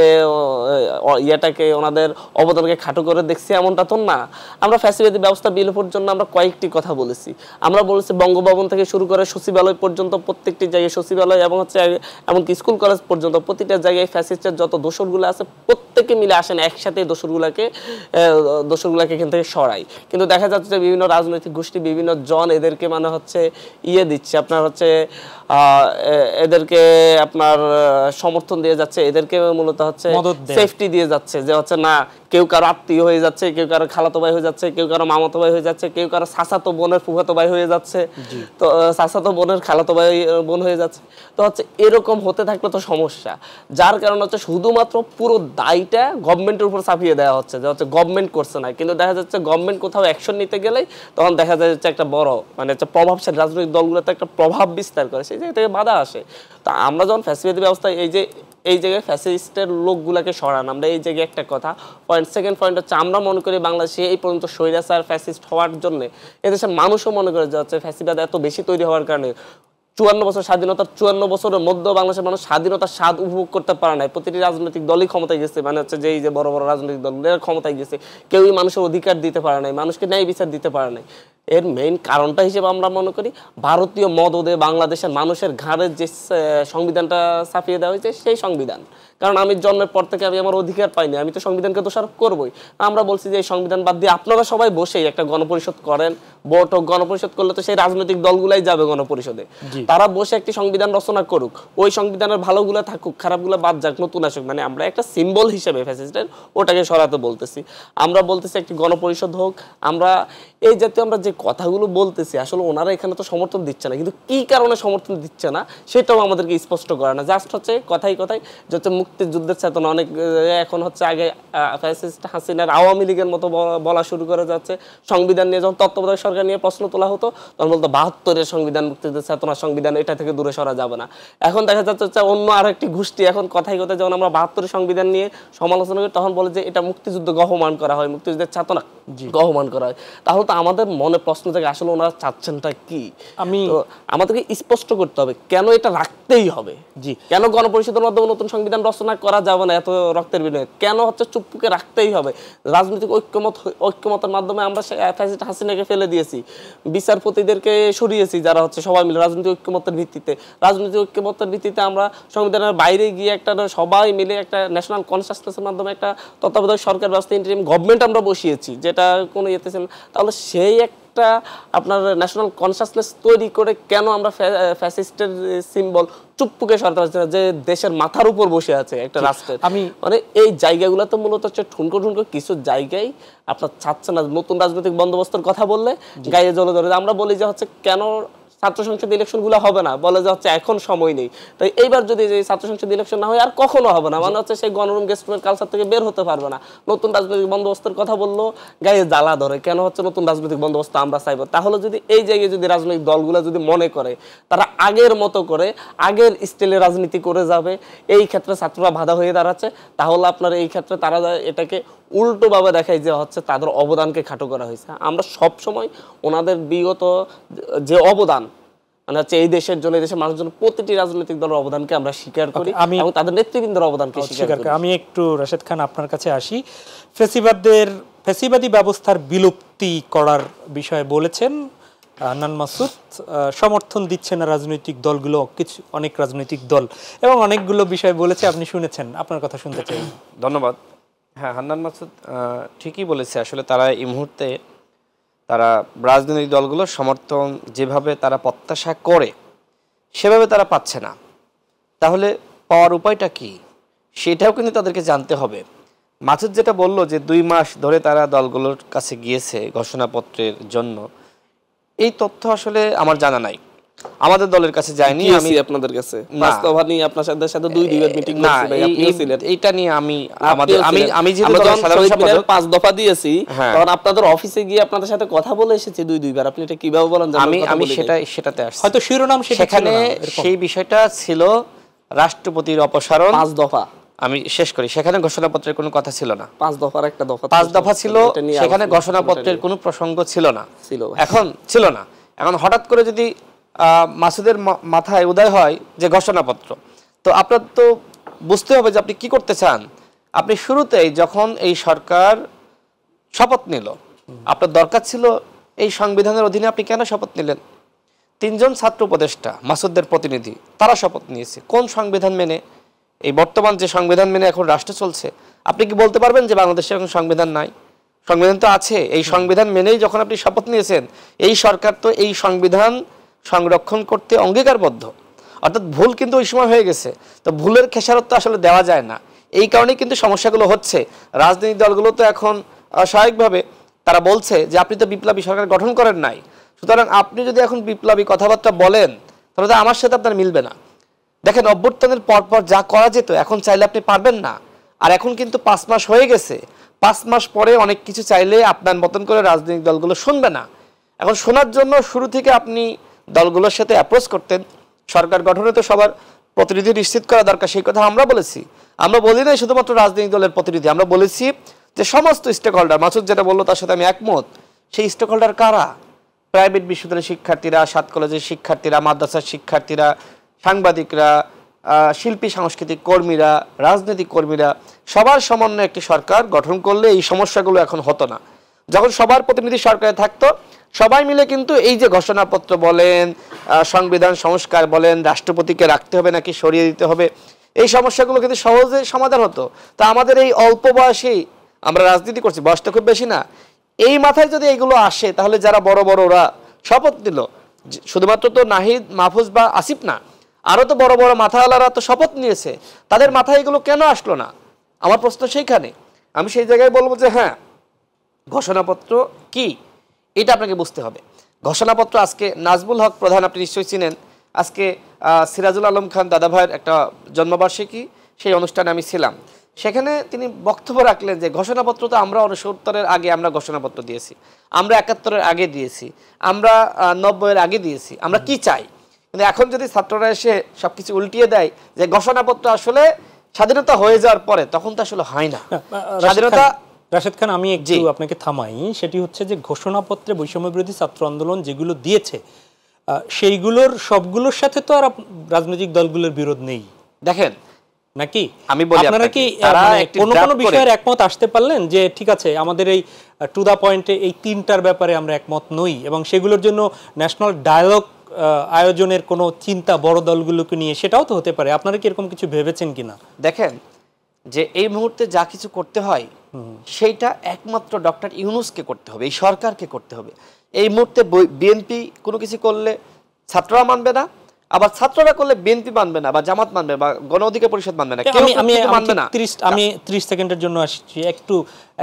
ইয়াটাকে ওনাদের অবদানকে খাটো করে দেখছি এমনটা তো না। আমরা ফ্যাসিলিটি ব্যবস্থা বিলোপের জন্য আমরা কয়েকটি কথা বলেছি। আমরা বলেছি বঙ্গভবন থেকে শুরু করে সচিবালয় পর্যন্ত প্রত্যেকটি জায়গায় সচিবালয় এবং হচ্ছে এমনকি স্কুল কলেজ পর্যন্ত প্রতিটা জায়গায় ফ্যাসিস্টের যত দোসরগুলো আছে প্রত্যেকে মিলে আসেন একসাথে দোসরগুলোকে এখান থেকে সরাই। কিন্তু দেখা যাচ্ছে যে বিভিন্ন রাজনৈতিক গোষ্ঠী বিভিন্ন জন এদেরকে মানে হচ্ছে দিচ্ছে, আপনার হচ্ছে এদেরকে আপনার সমর্থন দিয়ে যাচ্ছে, এদেরকে মূলত হচ্ছে সেফটি দিয়ে যাচ্ছে, যে হচ্ছে না কেউ কারো আত্মীয় হয়ে যাচ্ছে, কেউ কারো খালাতো ভাই হয়ে যাচ্ছে, কেউ কারো মামাতো ভাই হয়ে যাচ্ছে, কেউ কারো চাচাতো বোনের ফুফাতো ভাই হয়ে যাচ্ছে, তো চাচাতো বোনের খালাতো ভাই বোন হয়ে যাচ্ছে। তো হচ্ছে এরকম হতে থাকলে তো সমস্যা, যার কারণে হচ্ছে শুধুমাত্র পুরো দায়টা গভর্নমেন্টের উপর চাপিয়ে দেওয়া হচ্ছে, যে হচ্ছে গভর্নমেন্ট করছে না। কিন্তু দেখা যাচ্ছে গভর্নমেন্ট কোথাও অ্যাকশন নিতে গেলেই তখন দেখা যাচ্ছে একটা বড় মানে হচ্ছে প্রভাবশালী রাজনৈতিক দলগুলোতে একটা প্রভাব বিস্তার করে, সেই জায়গা থেকে বাধা আসে। তো আমরা যখন ফ্যাসিলিটি ব্যবস্থা এই জায়গায় ফ্যাসিস্টের লোকগুলাকে সরান, আমরা এই জায়গায় একটা কথা পয়েন্ট। সেকেন্ড পয়েন্ট হচ্ছে আমরা মনে করি বাংলাদেশে এই পর্যন্ত স্বৈরাচার ফ্যাসিস্ট হওয়ার জন্য এদেশের মানুষও মনে করে যে হচ্ছে ফ্যাসিবাদ এত বেশি তৈরি হওয়ার কারণে 54 বছর স্বাধীনতার 54 বছরের মধ্যে বাংলাদেশের মানুষ স্বাধীনতার স্বাদ উপভোগ করতে পারে নাই। প্রতিটি রাজনৈতিক দলই ক্ষমতায় গেছে, মানে হচ্ছে যে এই যে বড় বড় রাজনৈতিক দল ক্ষমতায় গেছে, কেউই মানুষের অধিকার দিতে পারে নাই, মানুষকে ন্যায় বিচার দিতে পারে নাই। এর মেইন কারণটা হিসেবে আমরা মনে করি ভারতীয় মদদে বাংলাদেশের মানুষের ঘাড়ের যে সংবিধানটা ছাপিয়ে দেওয়া হয়েছে সেই সংবিধান। কারণ আমি জন্মের পর থেকে আমি আমার অধিকার পাইনি, আমি তো সংবিধানকে দোষারোপ করবোই। আমরা বলছি যে এই সংবিধান বাদ দিয়ে আপনারা সবাই বসেই একটা গণপরিষদ করেন, ভোট হোক, গণপরিষদ করলে তো সেই রাজনৈতিক দলগুলাই যাবে গণপরিষদে, তারা বসে একটি সংবিধান রচনা করুক, ওই সংবিধানের ভালোগুলো থাকুক, খারাপগুলো বাদ যাক, নতুন আসুক। মানে আমরা একটা সিম্বল হিসেবে ফ্যাসিস্টের ওটাকে সরাতে বলতেছি। আমরা বলতেছি একটি গণপরিষদ হোক। আমরা এই জাতীয় আমরা যে কথাগুলো বলতেছি আসলে ওনারা এখানে তো সমর্থন দিচ্ছে না, কিন্তু কি কারণে সমর্থন দিচ্ছে না সেটাও আমাদেরকে স্পষ্ট করে না। জাস্ট হচ্ছে কথাই যে হচ্ছে মুক্তিযুদ্ধের চেতনা অনেক এখন হচ্ছে আগে ফ্যাসিস্ট হাসিনার আওয়ামী লীগের মতো বলা শুরু করে যাচ্ছে। সংবিধান নিয়ে যখন তত্ত্বাবধায়ক সরকার নিয়ে প্রশ্ন তোলা হতো তখন বলতো 72-এর সংবিধান, মুক্তিযুদ্ধের চেতনা সংবিধান, এটা থেকে দূরে সরা যাবে না। এখন দেখা যাচ্ছে অন্য আর একটি গোষ্ঠী এখন কথাই যখন আমরা 72-এর সংবিধান নিয়ে সমালোচনা করি তখন বলে যে এটা মুক্তিযুদ্ধ গহমান করা হয়, মুক্তিযুদ্ধের চেতনা গহমান করা হয়। তাহলে তো আমাদের মনে প্রশ্ন থেকে আসলে ওনারা চাচ্ছেনটা কি, আমাদেরকে স্পষ্ট করতে হবে কেন এটা রাখতেই হবে। কেন গণপরিষদের মাধ্যমে নতুন সংবিধান রচনা করা যাবে না এত রক্তের বিনিময়ে, কেন হচ্ছে চুপকে রাখতেই হবে। রাজনৈতিক ঐক্যমতের মাধ্যমে আমরা ফ্যাসিস্ট হাসিনাকে ফেলে দিয়েছি, বিচারপতিদেরকে সরিয়েছি যারা হচ্ছে সবাই মিলে রাজনৈতিক ঐক্যমতের ভিত্তিতে আমরা সংবিধানের বাইরে গিয়ে একটা সবাই মিলে একটা ন্যাশনাল কনসাসনেসের মাধ্যমে একটা তত্ত্বাবধায়ক সরকার ব্যবস্থা ইন্টারিম গভর্নমেন্ট আমরা বসিয়েছি, যেটা কোনো ইয়েতে ছিল। তাহলে সেই একটা আপনার ন্যাশনাল কনসাসনেস তৈরি করে কেন আমরা ফ্যাসিস্টের সিম্বল চুপকে সরাতে পারছি না, যে দেশের মাথার উপর বসে আছে একটা রাষ্ট্রের। মানে এই জায়গাগুলোতে মূলত হচ্ছে ঠুনকো কিছু জায়গায় আপনার চাচ্ছে না। নতুন রাজনৈতিক বন্দোবস্তের কথা বললে গায়ে জলে ধরে। আমরা বলি যে হচ্ছে কেন ছাত্র সংসদ ইলেকশনগুলো হবে না, বলে যে হচ্ছে এখন সময় নেই। তাই এইবার যদি যে ছাত্র সংসদ ইলেকশন না হয় আর কখনো হবে না, মানে হচ্ছে সেই গণরুম গেস্ট রুমের কালচার থেকে বের হতে পারবে না। নতুন রাজনৈতিক বন্দোবস্তের কথা বললো গায়ে জ্বালা ধরে, কেন হচ্ছে নতুন রাজনৈতিক বন্দোবস্ত আমরা চাইবো। তাহলে যদি এই জায়গায় যদি রাজনৈতিক দলগুলো যদি মনে করে তারা আগের মতো করে আগের স্টাইলে রাজনীতি করে যাবে, এই ক্ষেত্রে ছাত্ররা বাধা হয়ে দাঁড়াচ্ছে, তাহলে আপনার এই ক্ষেত্রে তারা এটাকে উল্টোভাবে দেখায় যে হচ্ছে তাদের অবদানকে খাটো করা হয়েছে। আমরা সব সময় ওনাদের বিগত যে অবদান মানে হচ্ছে এই দেশের জন্য, এই দেশের মানুষের জন্য প্রতিটি রাজনৈতিক দলের অবদানকে আমরা স্বীকার করি এবং তাদের নেতৃবৃন্দের অবদানকে স্বীকার করি। আমি একটু রাশেদ খান আপনার কাছে আসি। ফ্যাসিবাদী ব্যবস্থার বিলুপ্তি করার বিষয়ে বলেছেন হান্নান মাসুদ, সমর্থন দিচ্ছে না রাজনৈতিক দলগুলো, অনেক রাজনৈতিক দল এবং অনেকগুলো বিষয় বলেছে, আপনি শুনেছেন, আপনার কথা শুনতে চাই। ধন্যবাদ। হ্যাঁ, হান্নান মাসুদ ঠিকই বলেছে। আসলে তারা এই মুহূর্তে তারা রাজনৈতিক দলগুলোর সমর্থন যেভাবে তারা প্রত্যাশা করে সেভাবে তারা পাচ্ছে না। তাহলে পাওয়ার উপায়টা কি সেটাও কিন্তু তাদেরকে জানতে হবে। মাসুদ যেটা বললো যে 2 মাস ধরে তারা দলগুলোর কাছে গিয়েছে ঘোষণাপত্রের জন্য, এই তথ্য আসলে আমার জানা নাই, আমাদের দলের কাছে যায়নি। আমি আপনাদের কাছে বাস্তবতা নিয়ে আপনার সাথে 2-2বার মিটিং করছি ভাই, আপনিও ছিলেন। এইটা নিয়ে আমি যে সাধারণ সম্পাদক 5 দফা দিয়েছি, তখন আপনাদের অফিসে গিয়ে আপনাদের সাথে কথা বলে এসেছি 2-2বার। আপনি এটা কিভাবে বলেন? আমি সেটাতে আসছি, হয়তো শিরোনাম সেখানে সেই বিষয়টা ছিল রাষ্ট্রপতির অপসারণ 5 দফা। আমি শেষ করি। সেখানে ঘোষণাপত্রের কোনো কথা ছিল না। 5 দফার একটা দফা, 5 দফা ছিল, সেখানে ঘোষণাপত্রের কোনো প্রসঙ্গ ছিল না। এখন ছিল না, এখন হঠাৎ করে যদি মাসুদের মাথায় উদয় হয় যে ঘোষণাপত্র, তো আপনার তো বুঝতে হবে যে আপনি কি করতে চান। আপনি শুরুতেই যখন এই সরকার শপথ নিল, আপনার দরকার ছিল এই সংবিধানের অধীনে আপনি কেন শপথ নিলেন? 3 জন ছাত্র উপদেষ্টা মাসুদদের প্রতিনিধি তারা শপথ নিয়েছে কোন সংবিধান মেনে? এই বর্তমান যে সংবিধান মেনে এখন রাষ্ট্র চলছে। আপনি কি বলতে পারবেন যে বাংলাদেশে এখন সংবিধান নাই? সংবিধান তো আছে। এই সংবিধান মেনেই যখন আপনি শপথ নিয়েছেন, এই সরকার তো এই সংবিধান সংরক্ষণ করতে অঙ্গীকারবদ্ধ। অর্থাৎ ভুল কিন্তু ওই সময় হয়ে গেছে, তো ভুলের খেসারত তো আসলে দেওয়া যায় না। এই কারণেই কিন্তু সমস্যাগুলো হচ্ছে। রাজনৈতিক দলগুলো তো এখন স্বাভাবিকভাবে তারা বলছে যে আপনি তো বিপ্লবী সরকার গঠন করেন নাই, সুতরাং আপনি যদি এখন বিপ্লবী কথাবার্তা বলেন তাহলে তো আমার সাথে আপনার মিলবে না। দেখেন, অভ্যুত্থানের পরপর যা করা যেত এখন চাইলে আপনি পারবেন না। আর এখন কিন্তু 5 মাস হয়ে গেছে, 5 মাস পরে অনেক কিছু চাইলে আপনার মতন করে রাজনৈতিক দলগুলো শুনবে না। এখন শোনার জন্য শুরু থেকে আপনি দলগুলোর সাথে অ্যাপ্রোচ করতেন। সরকার গঠনে তো সবার প্রতিনিধি নিশ্চিত করা দরকার, সেই কথা আমরা বলেছি। আমরা বলি নাই শুধুমাত্র রাজনৈতিক দলের প্রতিনিধি, আমরা বলেছি যে সমস্ত স্টেক হোল্ডার। মাসুদ যেটা বললো তার সাথে আমি একমত। সেই স্টেক হোল্ডার কারা? প্রাইভেট বিশ্ববিদ্যালয়ের শিক্ষার্থীরা, 7 কলেজের শিক্ষার্থীরা, মাদ্রাসার শিক্ষার্থীরা, সাংবাদিকরা, শিল্পী সাংস্কৃতিক কর্মীরা, রাজনৈতিক কর্মীরা, সবার সমন্বয়ে একটি সরকার গঠন করলে এই সমস্যাগুলো এখন হতো না। যখন সবার প্রতিনিধি সরকারে থাকতো, সবাই মিলে কিন্তু এই যে ঘোষণাপত্র বলেন, সংবিধান সংস্কার বলেন, রাষ্ট্রপতিকে রাখতে হবে নাকি সরিয়ে দিতে হবে, এই সমস্যাগুলো কিন্তু সহজে সমাধান হতো। তা আমাদের এই অল্প বয়সেই আমরা রাজনীতি করছি, বয়সটা খুব বেশি না, এই মাথায় যদি এইগুলো আসে তাহলে যারা বড় বড় ওরা শপথ দিল, শুধুমাত্র তো নাহিদ, মাহফুজ বা আসিফ না, আরও তো বড় বড় মাথাওয়ালারা তো শপথ নিয়েছে, তাদের মাথায় এগুলো কেন আসলো না? আমার প্রশ্ন সেইখানে। আমি সেই জায়গায় বলবো যে হ্যাঁ, ঘোষণাপত্র কি এটা আপনাকে বুঝতে হবে। ঘোষণাপত্র আজকে নাজমুল হক প্রধান, আপনি নিশ্চয়ই চিনেন, আজকে সিরাজুল আলম খান দাদাভাইয়ের একটা জন্মবার্ষিকী, সেই অনুষ্ঠানে আমি ছিলাম। সেখানে তিনি বক্তব্য রাখলেন যে ঘোষণাপত্র তো আমরা 69-এর আগে আমরা ঘোষণাপত্র দিয়েছি, আমরা 71-এর আগে দিয়েছি, আমরা 90-এর আগে দিয়েছি, আমরা কি চাই। কিন্তু এখন যদি ছাত্ররা এসে সবকিছু উল্টিয়ে দেয় যে ঘোষণাপত্র আসলে স্বাধীনতা হয়ে যাওয়ার পরে, তখন তো আসলে হয় না স্বাধীনতা। রাশেদ খান, আমি একটু আপনাকে থামাই। সেটি হচ্ছে যে ঘোষণাপত্রে বৈষম্য বিরোধী ছাত্র আন্দোলন যেগুলো দিয়েছে সেইগুলোর সবগুলোর সাথে তো আর রাজনৈতিক দলগুলোর বিরোধ নেই, দেখেন নাকি? আমি বলি, আপনারা কি কোনো কোনো বিষয়ের একমত আসতে পারলেন যে ঠিক আছে আমাদের এই টু দা পয়েন্টে এই 3টার ব্যাপারে আমরা একমত নই, এবং সেগুলোর জন্য ন্যাশনাল ডায়ালগ আয়োজনের কোনো চিন্তা বড় দলগুলোকে নিয়ে, সেটাও তো হতে পারে। আপনারা কি এরকম কিছু ভেবেছেন কিনা? দেখেন, যে এই মুহূর্তে যা কিছু করতে হয় সেইটা একমাত্র ডক্টর ইউনূসকে করতে হবে, এই সরকারকে করতে হবে। এই মুহূর্তে বিএনপি কোনো কিছু করলে ছাত্ররা মানবে না, আবার ছাত্ররা করলে বিএনপি মানবে না, বা জামাত মানবে, বা গণ অধিকার পরিষদ মানবে না, কেউ মানবে না। আমি 30 সেকেন্ডের জন্য আসছি একটু,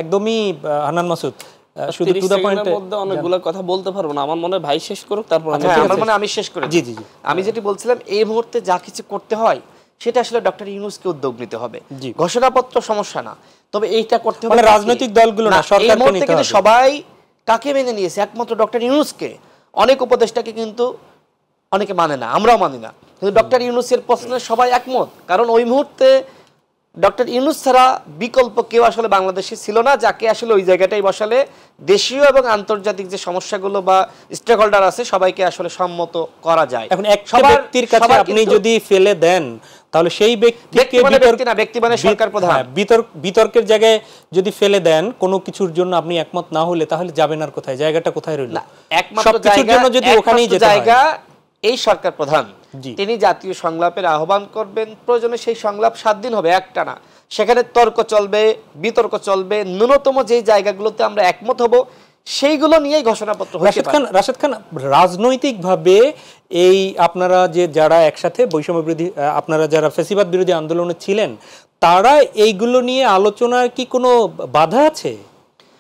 একদমই হান্নান মাসুদ, শুধু টু দা পয়েন্টের মধ্যে অনেকগুলো কথা বলতে পারবো না। আমার মনে হয় ভাই শেষ করুক, তারপর আমি শেষ করি। জি জি জি, আমি যেটি বলছিলাম, এই মুহূর্তে যা কিছু করতে হয় সেটা আসলে ডক্টর ইউনূসকে উদ্যোগ নিতে হবে। ঘোষণাপত্র সমস্যা না, তবে এইটা করতে হবে রাজনৈতিক দলগুলো না, সরকারকে নিতে হবে। সবাই কাকে মেনে নিয়েছে? একমাত্র ডক্টর ইউনূসকে। অনেক উপদেষ্টাকে কিন্তু অনেকে মানে না, আমরাও মানি না, কিন্তু ডক্টর ইউনূসের প্রশ্নে সবাই একমত। কারণ ওই মুহূর্তে ডক্টর ইউনূস ছাড়া বিকল্প কেউ আসলে বাংলাদেশে ছিল না, যাকে আসলে ওই জায়গাটাই বসালে দেশীয় এবং আন্তর্জাতিক যে সমস্যাগুলো বা স্টেক হোল্ডার আছে সবাইকে আসলে সম্মত করা যায়। এখন এক ব্যক্তির কাছে আপনি যদি ফেলে দেন, তাহলে সেই ব্যক্তিকে ব্যক্তি মানে সরকার প্রধান, বিতর্কের জায়গায় যদি ফেলে দেন কোনো কিছুর জন্য, আপনি একমত না হলে তাহলে যাবেন আর কোথায়? জায়গাটা কোথায় রইল? একমাত্র জায়গা এই সরকার প্রধান, তিনি জাতীয় সংলাপের আহ্বান করবেন, প্রয়োজনে সেই সংলাপ 7 দিন হবে, একটা না। সেখানে তর্ক চলবে, বিতর্ক চলবে, ন্যূনতম যে জায়গাগুলোতে আমরা একমত হব সেইগুলো নিয়েই ঘোষণাপত্র হতে পারে। রাশেদ খান, রাজনৈতিকভাবে এই আপনারা যে যারা একসাথে বৈষম্য বিরোধী, আপনারা যারা ফ্যাসিবাদ বিরোধী আন্দোলনে ছিলেন, তারা এইগুলো নিয়ে আলোচনার কি কোনো বাধা আছে?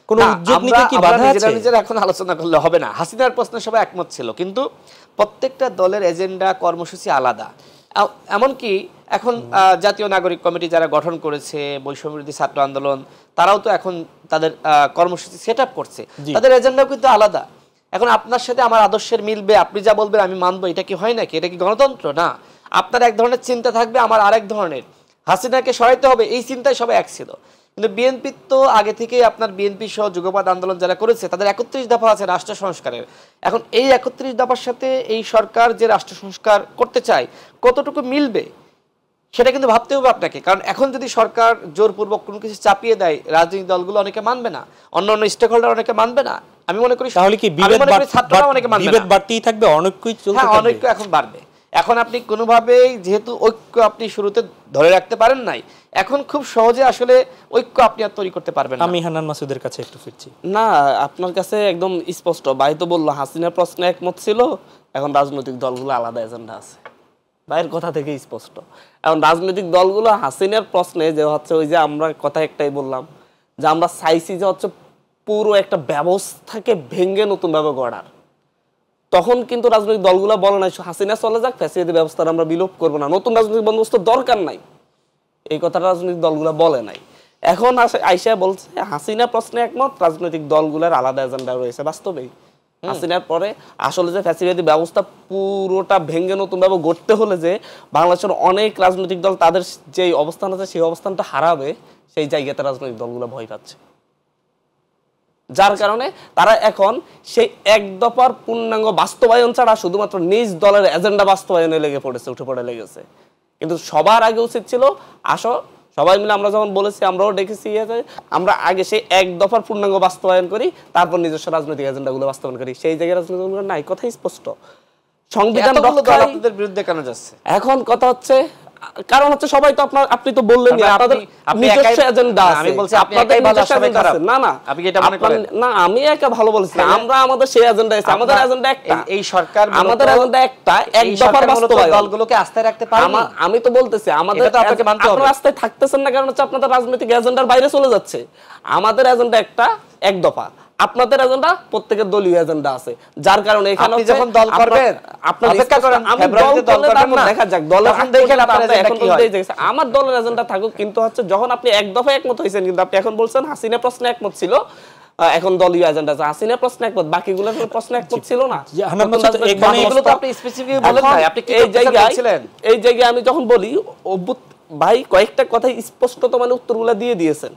কোনো উদ্যোগ নিতে কি বাধা আছে? নিজেরা এখন আলোচনা করলে হবে না। হাসিনার প্রশ্নে সবাই একমত ছিল, কিন্তু প্রত্যেকটা দলের এজেন্ডা, কর্মসূচি আলাদা। এমনকি এখন জাতীয় নাগরিক কমিটি যারা গঠন করেছে, বৈষম্য বিরোধী ছাত্র আন্দোলন, তারাও তো এখন তাদের কর্মসূচি সেট আপ করছে, তাদের এজেন্ডাও কিন্তু আলাদা। এখন আপনার সাথে আমার আদর্শের মিলবে, আপনি যা বলবেন আমি মানবো, এটা কি হয় নাকি? এটা কি গণতন্ত্র? না। আপনার এক ধরনের চিন্তা থাকবে, আমার আরেক ধরনের। হাসিনাকে সরাইতে হবে, এই চিন্তায় সবাই এক ছিল। কিন্তু বিএনপি তো আগে থেকেই আপনার বিএনপি সহ যুগপৎ আন্দোলন যারা করেছে তাদের 31 দফা আছে রাষ্ট্র সংস্কারের। এখন এই 31 দফার সাথে এই সরকার যে রাষ্ট্র সংস্কার করতে চায় কতটুকু মিলবে, সেটা কিন্তু ভাবতে হবে আপনাকে। কারণ এখন যদি সরকার জোরপূর্বক কোনো কিছু চাপিয়ে দেয়, রাজনৈতিক দলগুলো অনেকে মানবে না, অন্যান্য স্টেক হোল্ডার অনেকে মানবে না। আমি মনে করি তাহলে কি ছাত্ররা অনেকে মানবে না। বিভেদ বাড়তেই থাকবে, অনৈক্যই চলতে হ্যাঁ, থাকবে। অনৈক্য এখন বাড়বে। এখন আপনি কোনোভাবেই যেহেতু ঐক্য আপনি শুরুতে ধরে রাখতে পারেন নাই, এখন খুব সহজে আসলে ঐক্য আপনি আর তৈরি করতে পারবেন না। আমি হান্নান মাসুদের কাছে একটু ফিরছি। না, আপনার কাছে একদম স্পষ্ট। ভাই তো বললো হাসিনার প্রশ্নে একমত ছিল, এখন রাজনৈতিক দলগুলো আলাদা এজেন্ডা আছে। ভাইয়ের কথা থেকে স্পষ্ট। এখন রাজনৈতিক দলগুলো হাসিনার প্রশ্নে যে হচ্ছে ওই যে আমরা কথা একটাই বললাম যে আমরা চাইছি যে হচ্ছে পুরো একটা ব্যবস্থাকে ভেঙে নতুনভাবে গড়ার, তখন কিন্তু রাজনৈতিক দলগুলো বলে নাই হাসিনা চলে যাক, ফ্যাসিলিটি ব্যবস্থার আমরা বিলোপ করবো না, নতুন রাজনৈতিক বন্দোবস্ত দরকার নাই, এই কথাটা রাজনৈতিক দলগুলো বলে নাই। এখন আইসা বলছে হাসিনা প্রশ্নে একমত, রাজনৈতিক দলগুলোর আলাদা এজেন্ডা রয়েছে। বাস্তবেই হাসিনার পরে আসলে যে ফ্যাসিলিটি ব্যবস্থা পুরোটা ভেঙে নতুনভাবে গড়তে হলে যে বাংলাদেশের অনেক রাজনৈতিক দল তাদের যে অবস্থান আছে সেই অবস্থানটা হারাবে, সেই জায়গাতে রাজনৈতিক দলগুলো ভয় পাচ্ছে। যার কারণে তারা এখন সেই এক দফার পূর্ণাঙ্গ বাস্তবায়ন ছাড়া শুধুমাত্র নিজ দলের এজেন্ডা বাস্তবায়নে লেগে পড়েছে, উঠে পড়ে লেগেছে। কিন্তু সবার আগে উচিত ছিল আসো সবাই মিলে, আমরা যখন বলেছি আমরাও ডেকেছি, আমরা আগে সেই এক দফার পূর্ণাঙ্গ বাস্তবায়ন করি, তারপর নিজস্ব রাজনৈতিক এজেন্ডাগুলো বাস্তবায়ন করি। সেই জায়গায় রাজনৈতিক নাই, কথাই স্পষ্ট। সংবিধান আপনাদের বিরুদ্ধে কেন যাচ্ছে এখন? কথা হচ্ছে কারণ হচ্ছে সবাই তো আপনি তো বললেন আপনাদের নিজস্ব এজেন্ডা আছে। আমি বলছি আপনি একাই ভালো, সবাই খারাপ। না না, আপনি কি এটা মনে করেন? না, আমি একা ভালো বলছি না, আমরা আমাদের সেই এজেন্ডা আছে। আমাদের এজেন্ডা একটা, এই সরকার আমাদের এজেন্ডা একটা, এক দফার বাস্তবায়ন। দলগুলোকে আস্থায় রাখতে পারেন। আমি তো বলতেছি আমাদের আপনাকে মানতে হবে। আপনারা আস্থায় থাকতেছেন না, কারণ হচ্ছে আপনাদের রাজনৈতিক এজেন্ডার বাইরে চলে যাচ্ছে। আমাদের এজেন্ডা একটা, এক দফা। আপনাদের এজেন্ডা প্রত্যেকের দলীয় এজেন্ডা আছে, যার কারণে এখানে আপনি যখন দল করবেন আপনারা অপেক্ষা করেন, ফেব্রুয়ারিতে দল করবেন না, দেখা যাক দল এখন দেখেন আপনারা এখন কি হয়। আমার দলের এজেন্ডা থাকুক, কিন্তু হচ্ছে যখন আপনি এক দফা একমত হইছেন, কিন্তু আপনি এখন বলছেন হাসিনা প্রশ্নে একমত ছিল, এখন দলীয় এজেন্ডা আছে। হাসিনা প্রশ্নে একমত, বাকিগুলোর প্রশ্নে একমত ছিল না। এগুলো তো আপনি স্পেসিফিক বলেন না, আপনি কি বলছিলেন? এই জায়গায় আমি যখন বলি ভাই কয়েকটা কথা স্পষ্টত মানে উত্তরগুলো দিয়ে দিয়েছেন।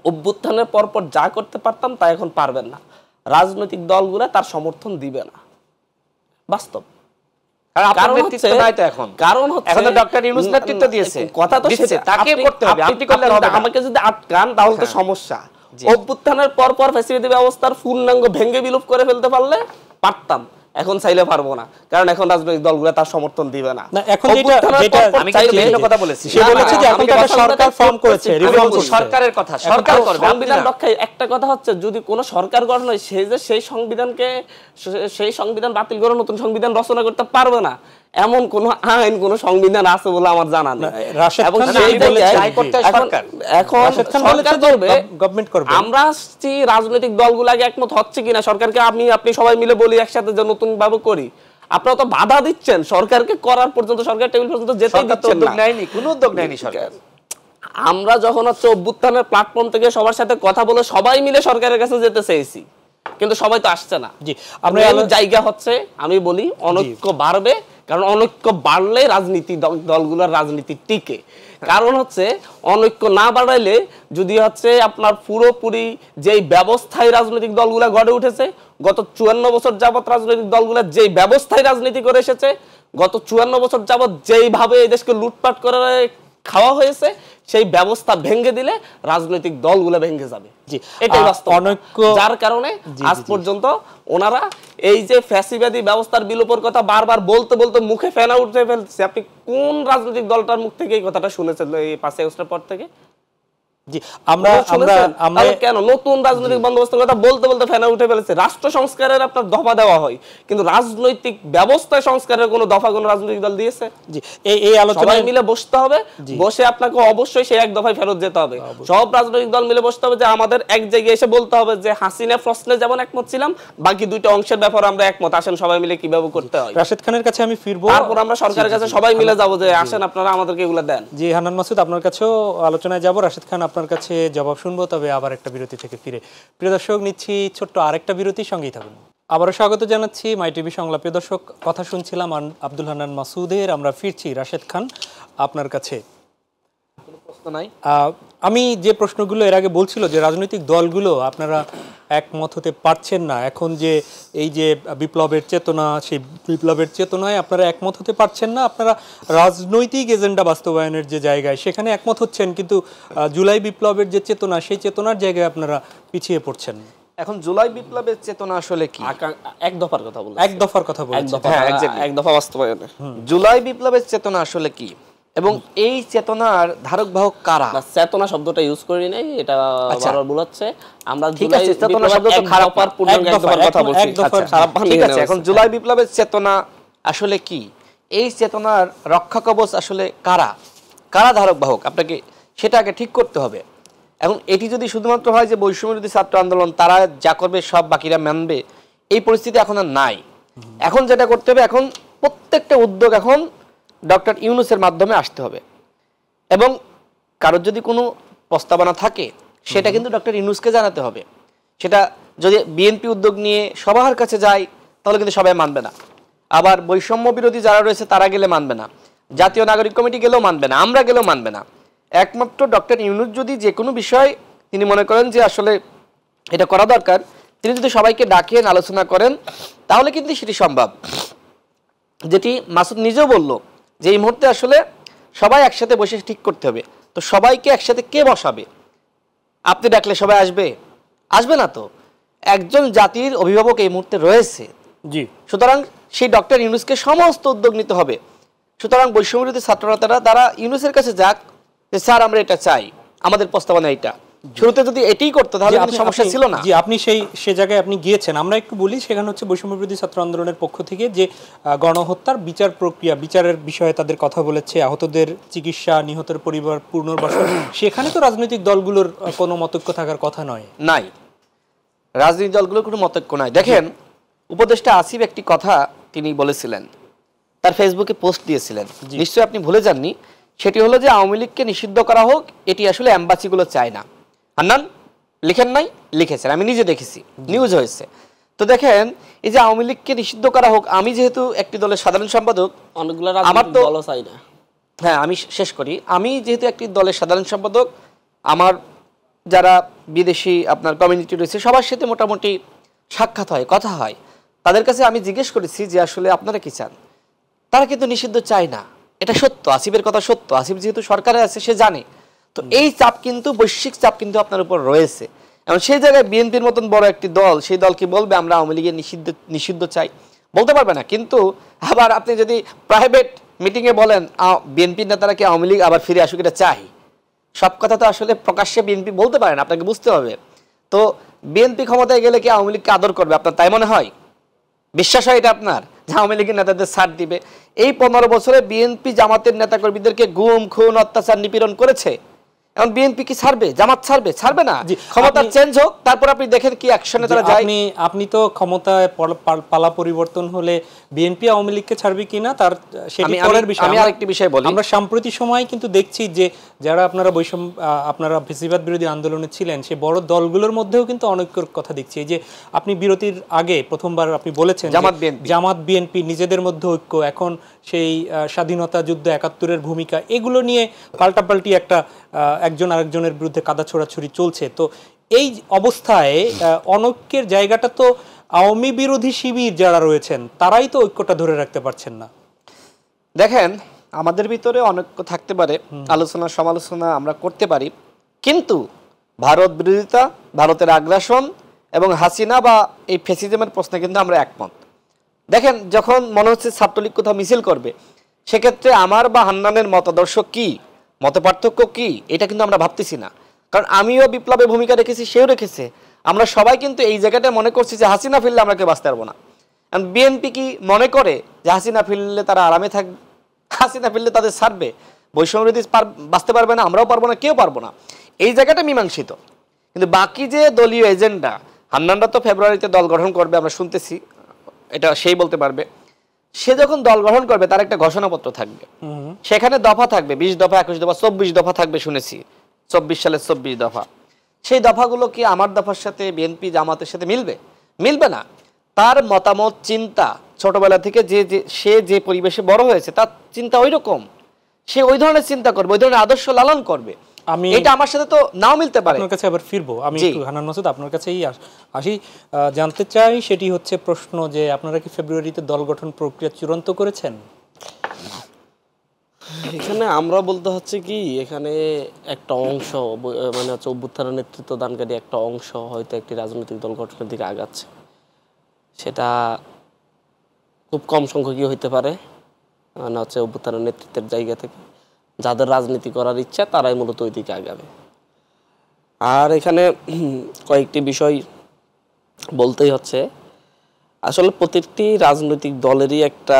অভ্যুত্থানের পরপর যা করতে পারতাম তা এখন পারবেন না, রাজনৈতিক দলগুলো তার সমর্থন দিবে না, বাস্তব। কারণ হচ্ছে এখন তো ডক্টর ইউনূস নেতৃত্ব দিয়েছে, কথা তো সেটা তাকে করতে হবে, আপনি করলে হবে না। আমাকে যদি আটকান তাহলে তো সমস্যা। অভ্যুত্থানের পরপর ফ্যাসিলিটি ব্যবস্থার পূর্ণাঙ্গ ভেঙে বিলোপ করে ফেলতে পারলে পারতাম, এখন চাইলে পারবো না, কারণ এখন রাজনৈতিক দলগুলো তার সমর্থন দিবে না। এখন যেটা আমি চাইলে কথা বলেছি, সে বলেছে যে এখন একটা সরকার ফর্ম করেছে, রিফর্ম করছে, সরকারের কথা সরকার করবে। সংবিধান রক্ষায় একটা কথা হচ্ছে, যদি কোনো সরকার গঠন হয় সেই সংবিধানকে সেই সংবিধান বাতিল করে নতুন সংবিধান রচনা করতে পারবে না, এমন কোন আইন কোন সংবিধান আছে বলে আমার জানা নেই। আমরা আসছি রাজনৈতিক দলগুলোকে একমত হচ্ছে কিনা, সরকারকে আপনি সবাই মিলে বলি একসাথে যে নতুন ভাবে করি, আপনারা তো বাধা দিচ্ছেন সরকারকে করার পর্যন্ত, সরকার টেবিল পর্যন্ত যেতে দিচ্ছেন না। কোনো উদ্যোগ নেয়নি সরকার। আমরা যখন হচ্ছে অভ্যুত্থানের প্ল্যাটফর্ম থেকে সবার সাথে কথা বলে সবাই মিলে সরকারের কাছে যেতে চেয়েছি, কিন্তু সবাই তো আসছে না। জি, আমরা জায়গা হচ্ছে আমি বলি অনৈক্য বাড়বে, কারণ অনৈক্য বাড়লে রাজনীতি দলগুলোর রাজনীতি টিকে। কারণ হচ্ছে অনৈক্য না বাড়াইলে যদি হচ্ছে আপনার পুরোপুরি যেই ব্যবস্থায় রাজনৈতিক দলগুলো গড়ে উঠেছে, গত 54 বছর যাবত রাজনৈতিক দলগুলো যেই ব্যবস্থায় রাজনীতি করে এসেছে, গত 54 বছর যাবত যেইভাবে এই দেশকে লুটপাট করে খাওয়া হয়েছে, সেই ব্যবস্থা ভেঙে দিলে রাজনৈতিক দলগুলো ভেঙে যাবে। এটাই বাস্তব। যার কারণে আজ পর্যন্ত ওনারা এই যে ফ্যাসিবাদী ব্যবস্থার বিলোপের কথা বারবার বলতে বলতে মুখে ফেনা উঠে ফেলছে। আপনি কোন রাজনৈতিক দলটার মুখ থেকে এই কথাটা শুনেছেন এই 5 আগস্টের পর থেকে? জি, আমরা কেন নতুন রাজনৈতিক বন্দোবস্তের কথা বলতে বলতে ফেনা উঠে ফেলেছে? রাষ্ট্র সংস্কারের আপনার দফা দেওয়া হয়, কিন্তু রাজনৈতিক ব্যবস্থা সংস্কারের কোনো দফা কোনো রাজনৈতিক দল দিয়েছে? জি, এই আলোচনায় মিলে বসতে হবে, বসে আপনাকে অবশ্যই সেই এক দফায় ফেরত যেতে হবে। সব রাজনৈতিক দল মিলে বসতে হবে যে আমাদের এক জায়গায় এসে বলতে হবে যে হাসিনা প্রশ্নে যেমন একমত ছিলাম, বাকি দুইটা অংশের ব্যাপারে আমরা একমত, আসেন সবাই মিলে কিভাবে করতে হয়। রাশেদ খানের কাছে আমি ফিরবো, তারপর আমরা সরকারের কাছে সবাই মিলে যাব যে আসেন আপনারা আমাদেরকে এগুলো দেন। জি, হান্নান মাসুদ আপনার কাছেও আলোচনায় যাব, রাশেদ খান আপনার কাছে জবাব শুনবো, তবে আবার একটা বিরতি থেকে ফিরে। প্রিয় দর্শক, নিচ্ছি ছোট্ট আরেকটা বিরতি, সঙ্গেই থাকুন। আবারও স্বাগত জানাচ্ছি মাই টিভি সংলাপ। প্রিয় দর্শক, কথা শুনছিলাম আব্দুল হান্নান মাসুদের, আমরা ফিরছি রাশেদ খান আপনার কাছে। প্রশ্ন নাই। আমি যে প্রশ্নগুলো এর আগে বলছিল যে রাজনৈতিক দলগুলো আপনারা একমত হতে পারছেন না, এখন যে এই যে বিপ্লবের চেতনা, সেই বিপ্লবের চেতনায় আপনারা একমত হতে পারছেন না, আপনারা রাজনৈতিক এজেন্ডা বাস্তবায়নের যে জায়গায় সেখানে একমত হচ্ছেন, কিন্তু জুলাই বিপ্লবের যে চেতনা, সেই চেতনার জায়গায় আপনারা পিছিয়ে পড়ছেন। এখন জুলাই বিপ্লবের চেতনা আসলে কি? এক দফার কথা বলছি, এক দফার কথা বলছি, এক দফা বাস্তবায়নে। জুলাই বিপ্লবের চেতনা আসলে কি এবং এই চেতনার ধারক বাহক কারা? চেতনা শব্দটা ইউজ করি নাই, এটা বারবার ভুল হচ্ছে। আমরা ঠিক আছে, চেতনা শব্দ তো খারাপ, পূর্ণাঙ্গ এক দফার কথা বলছি। ঠিক আছে, এখন জুলাই বিপ্লবের চেতনা আসলে কি, এই চেতনার রক্ষা কবচ আসলে কারা, কারা ধারক বাহক, আপনাকে সেটা আগে ঠিক করতে হবে। এখন এটি যদি শুধুমাত্র হয় যে বৈষম্যবিরোধী ছাত্র আন্দোলন তারা যা করবে সব বাকিরা মানবে, এই পরিস্থিতি এখন আর নাই। এখন যেটা করতে হবে, এখন প্রত্যেকটা উদ্যোগ এখন ডক্টর ইউনূসের মাধ্যমে আসতে হবে, এবং কারোর যদি কোনো প্রস্তাবনা থাকে সেটা কিন্তু ডক্টর ইউনূসকে জানাতে হবে। সেটা যদি বিএনপি উদ্যোগ নিয়ে সবার কাছে যায় তাহলে কিন্তু সবাই মানবে না, আবার বৈষম্য বিরোধী যারা রয়েছে তারা গেলে মানবে না, জাতীয় নাগরিক কমিটি গেলেও মানবে না, আমরা গেলেও মানবে না। একমাত্র ডক্টর ইউনূস যদি যে কোনো বিষয় তিনি মনে করেন যে আসলে এটা করা দরকার, তিনি যদি সবাইকে ডাকেন, আলোচনা করেন, তাহলে কিন্তু সেটি সম্ভব। যেটি মাসুদ নিজেও বলল যে এই মুহূর্তে আসলে সবাই একসাথে বসে ঠিক করতে হবে। তো সবাইকে একসাথে কে বসাবে? আপনি ডাকলে সবাই আসবে? আসবে না তো। একজন জাতির অভিভাবক এই মুহূর্তে রয়েছে, জি, সুতরাং সেই ডক্টর ইউনূসকে সমস্ত উদ্যোগ নিতে হবে। সুতরাং বৈষম্যবিরোধী ছাত্ররা তারা ইউনূসের কাছে যাক যে স্যার আমরা এটা চাই, আমাদের প্রস্তাবনা এইটা। শুরুতে যদি এটাই করতো তাহলে সমস্যা ছিল না। জি, আপনি সেই জায়গায় আপনি গিয়েছেন, আমরা একটু বলি। সেখানে হচ্ছে বৈষম্যবিরোধী ছাত্র আন্দোলনের পক্ষ থেকে যে গণহত্যার বিচার প্রক্রিয়া, বিচারের বিষয়ে তাদের কথা বলেছে, আহতদের চিকিৎসা, নিহতের পরিবার পুনর্বাসন, সেখানে তো রাজনৈতিক দলগুলোর কোনো মতৈক্য থাকার কথা নয়। নাই, রাজনৈতিক দলগুলোর কোনো মতৈক্য নাই। দেখেন, উপদেষ্টা আসিফ একটি কথা তিনি বলেছিলেন, তার ফেসবুকে পোস্ট দিয়েছিলেন, নিশ্চয়ই আপনি ভুলে যাননি। সেটি হলো যে আওয়ামী লীগকে নিষিদ্ধ করা হোক, এটি আসলে অ্যাম্বাসিগুলো চায় না। হান্নান লিখেন নাই? লিখেছেন, আমি নিজে দেখেছি, নিউজ হয়েছে। তো দেখেন, এই যে আওয়ামী লীগকে নিষিদ্ধ করা হোক, আমি যেহেতু একটি দলের সাধারণ সম্পাদক, অনেকগুলো আমার তো দলও চাই না। হ্যাঁ, আমি শেষ করি। আমি যেহেতু একটি দলের সাধারণ সম্পাদক, আমার যারা বিদেশি আপনার কমিউনিটি রয়েছে সবার সাথে মোটামুটি সাক্ষাৎ হয়, কথা হয়। তাদের কাছে আমি জিজ্ঞেস করেছি যে আসলে আপনারা কি চান। তারা কিন্তু নিষিদ্ধ চায় না, এটা সত্য। আসিফের কথা সত্য, আসিফ যেহেতু সরকারে আছে সে জানে। তো এই চাপ কিন্তু, বৈশ্বিক চাপ কিন্তু আপনার উপর রয়েছে। এবং সেই জায়গায় বিএনপির মতন বড় একটি দল, সেই দল কি বলবে আমরা আওয়ামী লীগের নিষিদ্ধ চাই? বলতে পারবে না। কিন্তু আবার আপনি যদি প্রাইভেট মিটিংয়ে বলেন বিএনপির নেতারা কি আওয়ামী লীগ আবার ফিরে আসুক এটা চাই, সব কথা তো আসলে প্রকাশ্যে বিএনপি বলতে পারে না, আপনাকে বুঝতে হবে। তো বিএনপি ক্ষমতায় গেলে কি আওয়ামী লীগকে আদর করবে? আপনার তাই মনে হয়? বিশ্বাস হয় এটা আপনার যে আওয়ামী লীগের নেতাদের ছাড় দিবে? এই 15 বছরে বিএনপি জামাতের নেতাকর্মীদেরকে গুম, খুন, অত্যাচার, নিপীড়ন করেছে। এখন বিএনপি কি ছাড়বে? জামাত ছাড়বে? ছাড়বে না। ক্ষমতা চেঞ্জ হোক, তারপর আপনি দেখেন কি অ্যাকশনে তারা যায়। আপনি তো ক্ষমতায় পালা পরিবর্তন হলে বিএনপি আওয়ামী লীগকে ছাড়বে কিনা তার সেটি পরের বিষয়। আমি আরেকটি বিষয় বলি, আমরা সাম্প্রতি সময় কিন্তু দেখছি যে যারা আপনারা ফ্যাসিবাদ বিরোধী আন্দোলনে ছিলেন, সেই বড় দলগুলোর মধ্যেও কিন্তু অনৈক্যর কথা দেখছি। যে আপনি বিরতির আগে প্রথমবার আপনি বলেছেন জামাত বিএনপি নিজেদের মধ্যে ঐক্য, এখন সেই স্বাধীনতা যুদ্ধ ৭১-এর ভূমিকা, এগুলো নিয়ে পাল্টাপাল্টি একটা একজন আরেকজনের বিরুদ্ধে কাদা ছোড়াছুড়ি চলছে। তো এই অবস্থায় অনৈক্যের জায়গাটা তো আওয়ামী বিরোধী শিবির যারা রয়েছেন তারাই তো ঐক্যটা ধরে রাখতে পারছেন না। দেখেন, আমাদের ভিতরে অনৈক্য থাকতে পারে, আলোচনা সমালোচনা আমরা করতে পারি, কিন্তু ভারত বিরোধিতা, ভারতের আগ্রাসন এবং হাসিনা বা এই ফ্যাসিজমের প্রশ্নে কিন্তু আমরা একমত। দেখেন, যখন মনে হচ্ছে ছাত্রলীগ কোথাও মিছিল করবে, সেক্ষেত্রে আমার বা হান্নানের মতাদর্শ কি, মত পার্থক্য কি, এটা কিন্তু আমরা ভাবতেছি না। কারণ আমিও বিপ্লবে ভূমিকা রেখেছি, সেও রেখেছে। আমরা সবাই কিন্তু এই জায়গাটা মনে করছি যে হাসিনা ফিরলে আমরা কেউ বাঁচতে পারবো না। কারণ বিএনপি কি মনে করে যে হাসিনা ফিরলে তারা আরামে থাকবে? হাসিনা ফিরলে তাদের ছাড়বে? বৈষম্যবিরোধী বাঁচতে পারবে না, আমরাও পারবো না, কেউ পারবো না। এই জায়গাটা মীমাংসিত। কিন্তু বাকি যে দলীয় এজেন্ডা, হান্নানরা তো ফেব্রুয়ারিতে দল গঠন করবে আমরা শুনতেছি, এটা সেই বলতে পারবে। সে যখন দল গঠন করবে তার একটা ঘোষণাপত্র থাকবে, সেখানে দফা থাকবে 20 দফা, 21 দফা, 24 দফা থাকবে শুনেছি, 24 সালের 24 দফা। সেই দফাগুলো কি আমার দফার সাথে, বিএনপি জামাতের সাথে মিলবে? মিলবে না। তার মতামত, চিন্তা, ছোটবেলা থেকে সে যে পরিবেশে বড় হয়েছে তার চিন্তা ওই রকম, সে ওই ধরনের চিন্তা করবে, ওই ধরনের আদর্শ লালন করবে। আমি এটা আমার সাথে তো নাও মিলতে পারে। আপনার কাছে আবার ফিরবো, আমি একটু হান্নান মাসুদ আপনার কাছেই আসি। জানতে চাই সেটি হচ্ছে প্রশ্ন যে আপনারা কি ফেব্রুয়ারিতে দল গঠন প্রক্রিয়া চূড়ান্ত করেছেন? এখানে আমরা বলতে হচ্ছে কি, এখানে একটা অংশ মানে হচ্ছে অভ্যুত্থানের নেতৃত্ব দানকারী একটা অংশ হয়তো একটি রাজনৈতিক দল গঠনের দিকে আগাচ্ছে। সেটা খুব কম সংখ্যকই হইতে পারে, মানে হচ্ছে অভ্যুত্থানের নেতৃত্বের জায়গা থেকে যাদের রাজনীতি করার ইচ্ছা তারাই মূলত ওই দিকে আগাবে। আর এখানে কয়েকটি বিষয় বলতেই হচ্ছে, আসলে প্রতিটি রাজনৈতিক দলেরই একটা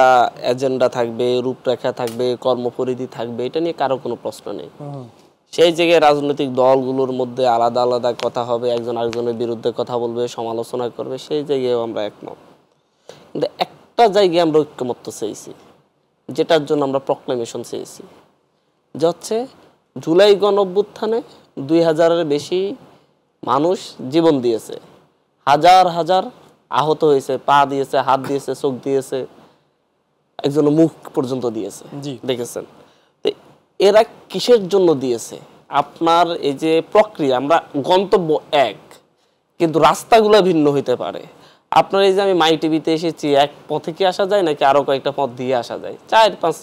এজেন্ডা থাকবে, রূপরেখা থাকবে, কর্মপরিধি থাকবে, এটা নিয়ে কারো কোনো প্রশ্ন নেই। সেই জায়গায় রাজনৈতিক দলগুলোর মধ্যে আলাদা আলাদা কথা হবে, একজন আরেকজনের বিরুদ্ধে কথা বলবে, সমালোচনা করবে, সেই জায়গায় আমরা একমত। কিন্তু একটা জায়গায় আমরা ঐক্যমত্য চেয়েছি, যেটার জন্য আমরা প্রক্লেমেশন চেয়েছি, যে হচ্ছে জুলাই গণঅভ্যুত্থানে 2000-এর বেশি মানুষ জীবন দিয়েছে, হাজার হাজার আহত হয়েছে, পা দিয়েছে, হাত দিয়েছে, চোখ দিয়েছে, একজন মুখ পর্যন্ত দিয়েছে, দেখেছেন। তো এরা কিসের জন্য দিয়েছে? আপনার এই যে প্রক্রিয়া, আমরা গন্তব্য এক, কিন্তু রাস্তাগুলো ভিন্ন হইতে পারে। আপনার এই যে আমি মাই টিভিতে এসেছি, এক পথে কি আসা যায় নাকি আরো কয়েকটা পথ দিয়ে আসা যায়, 4-5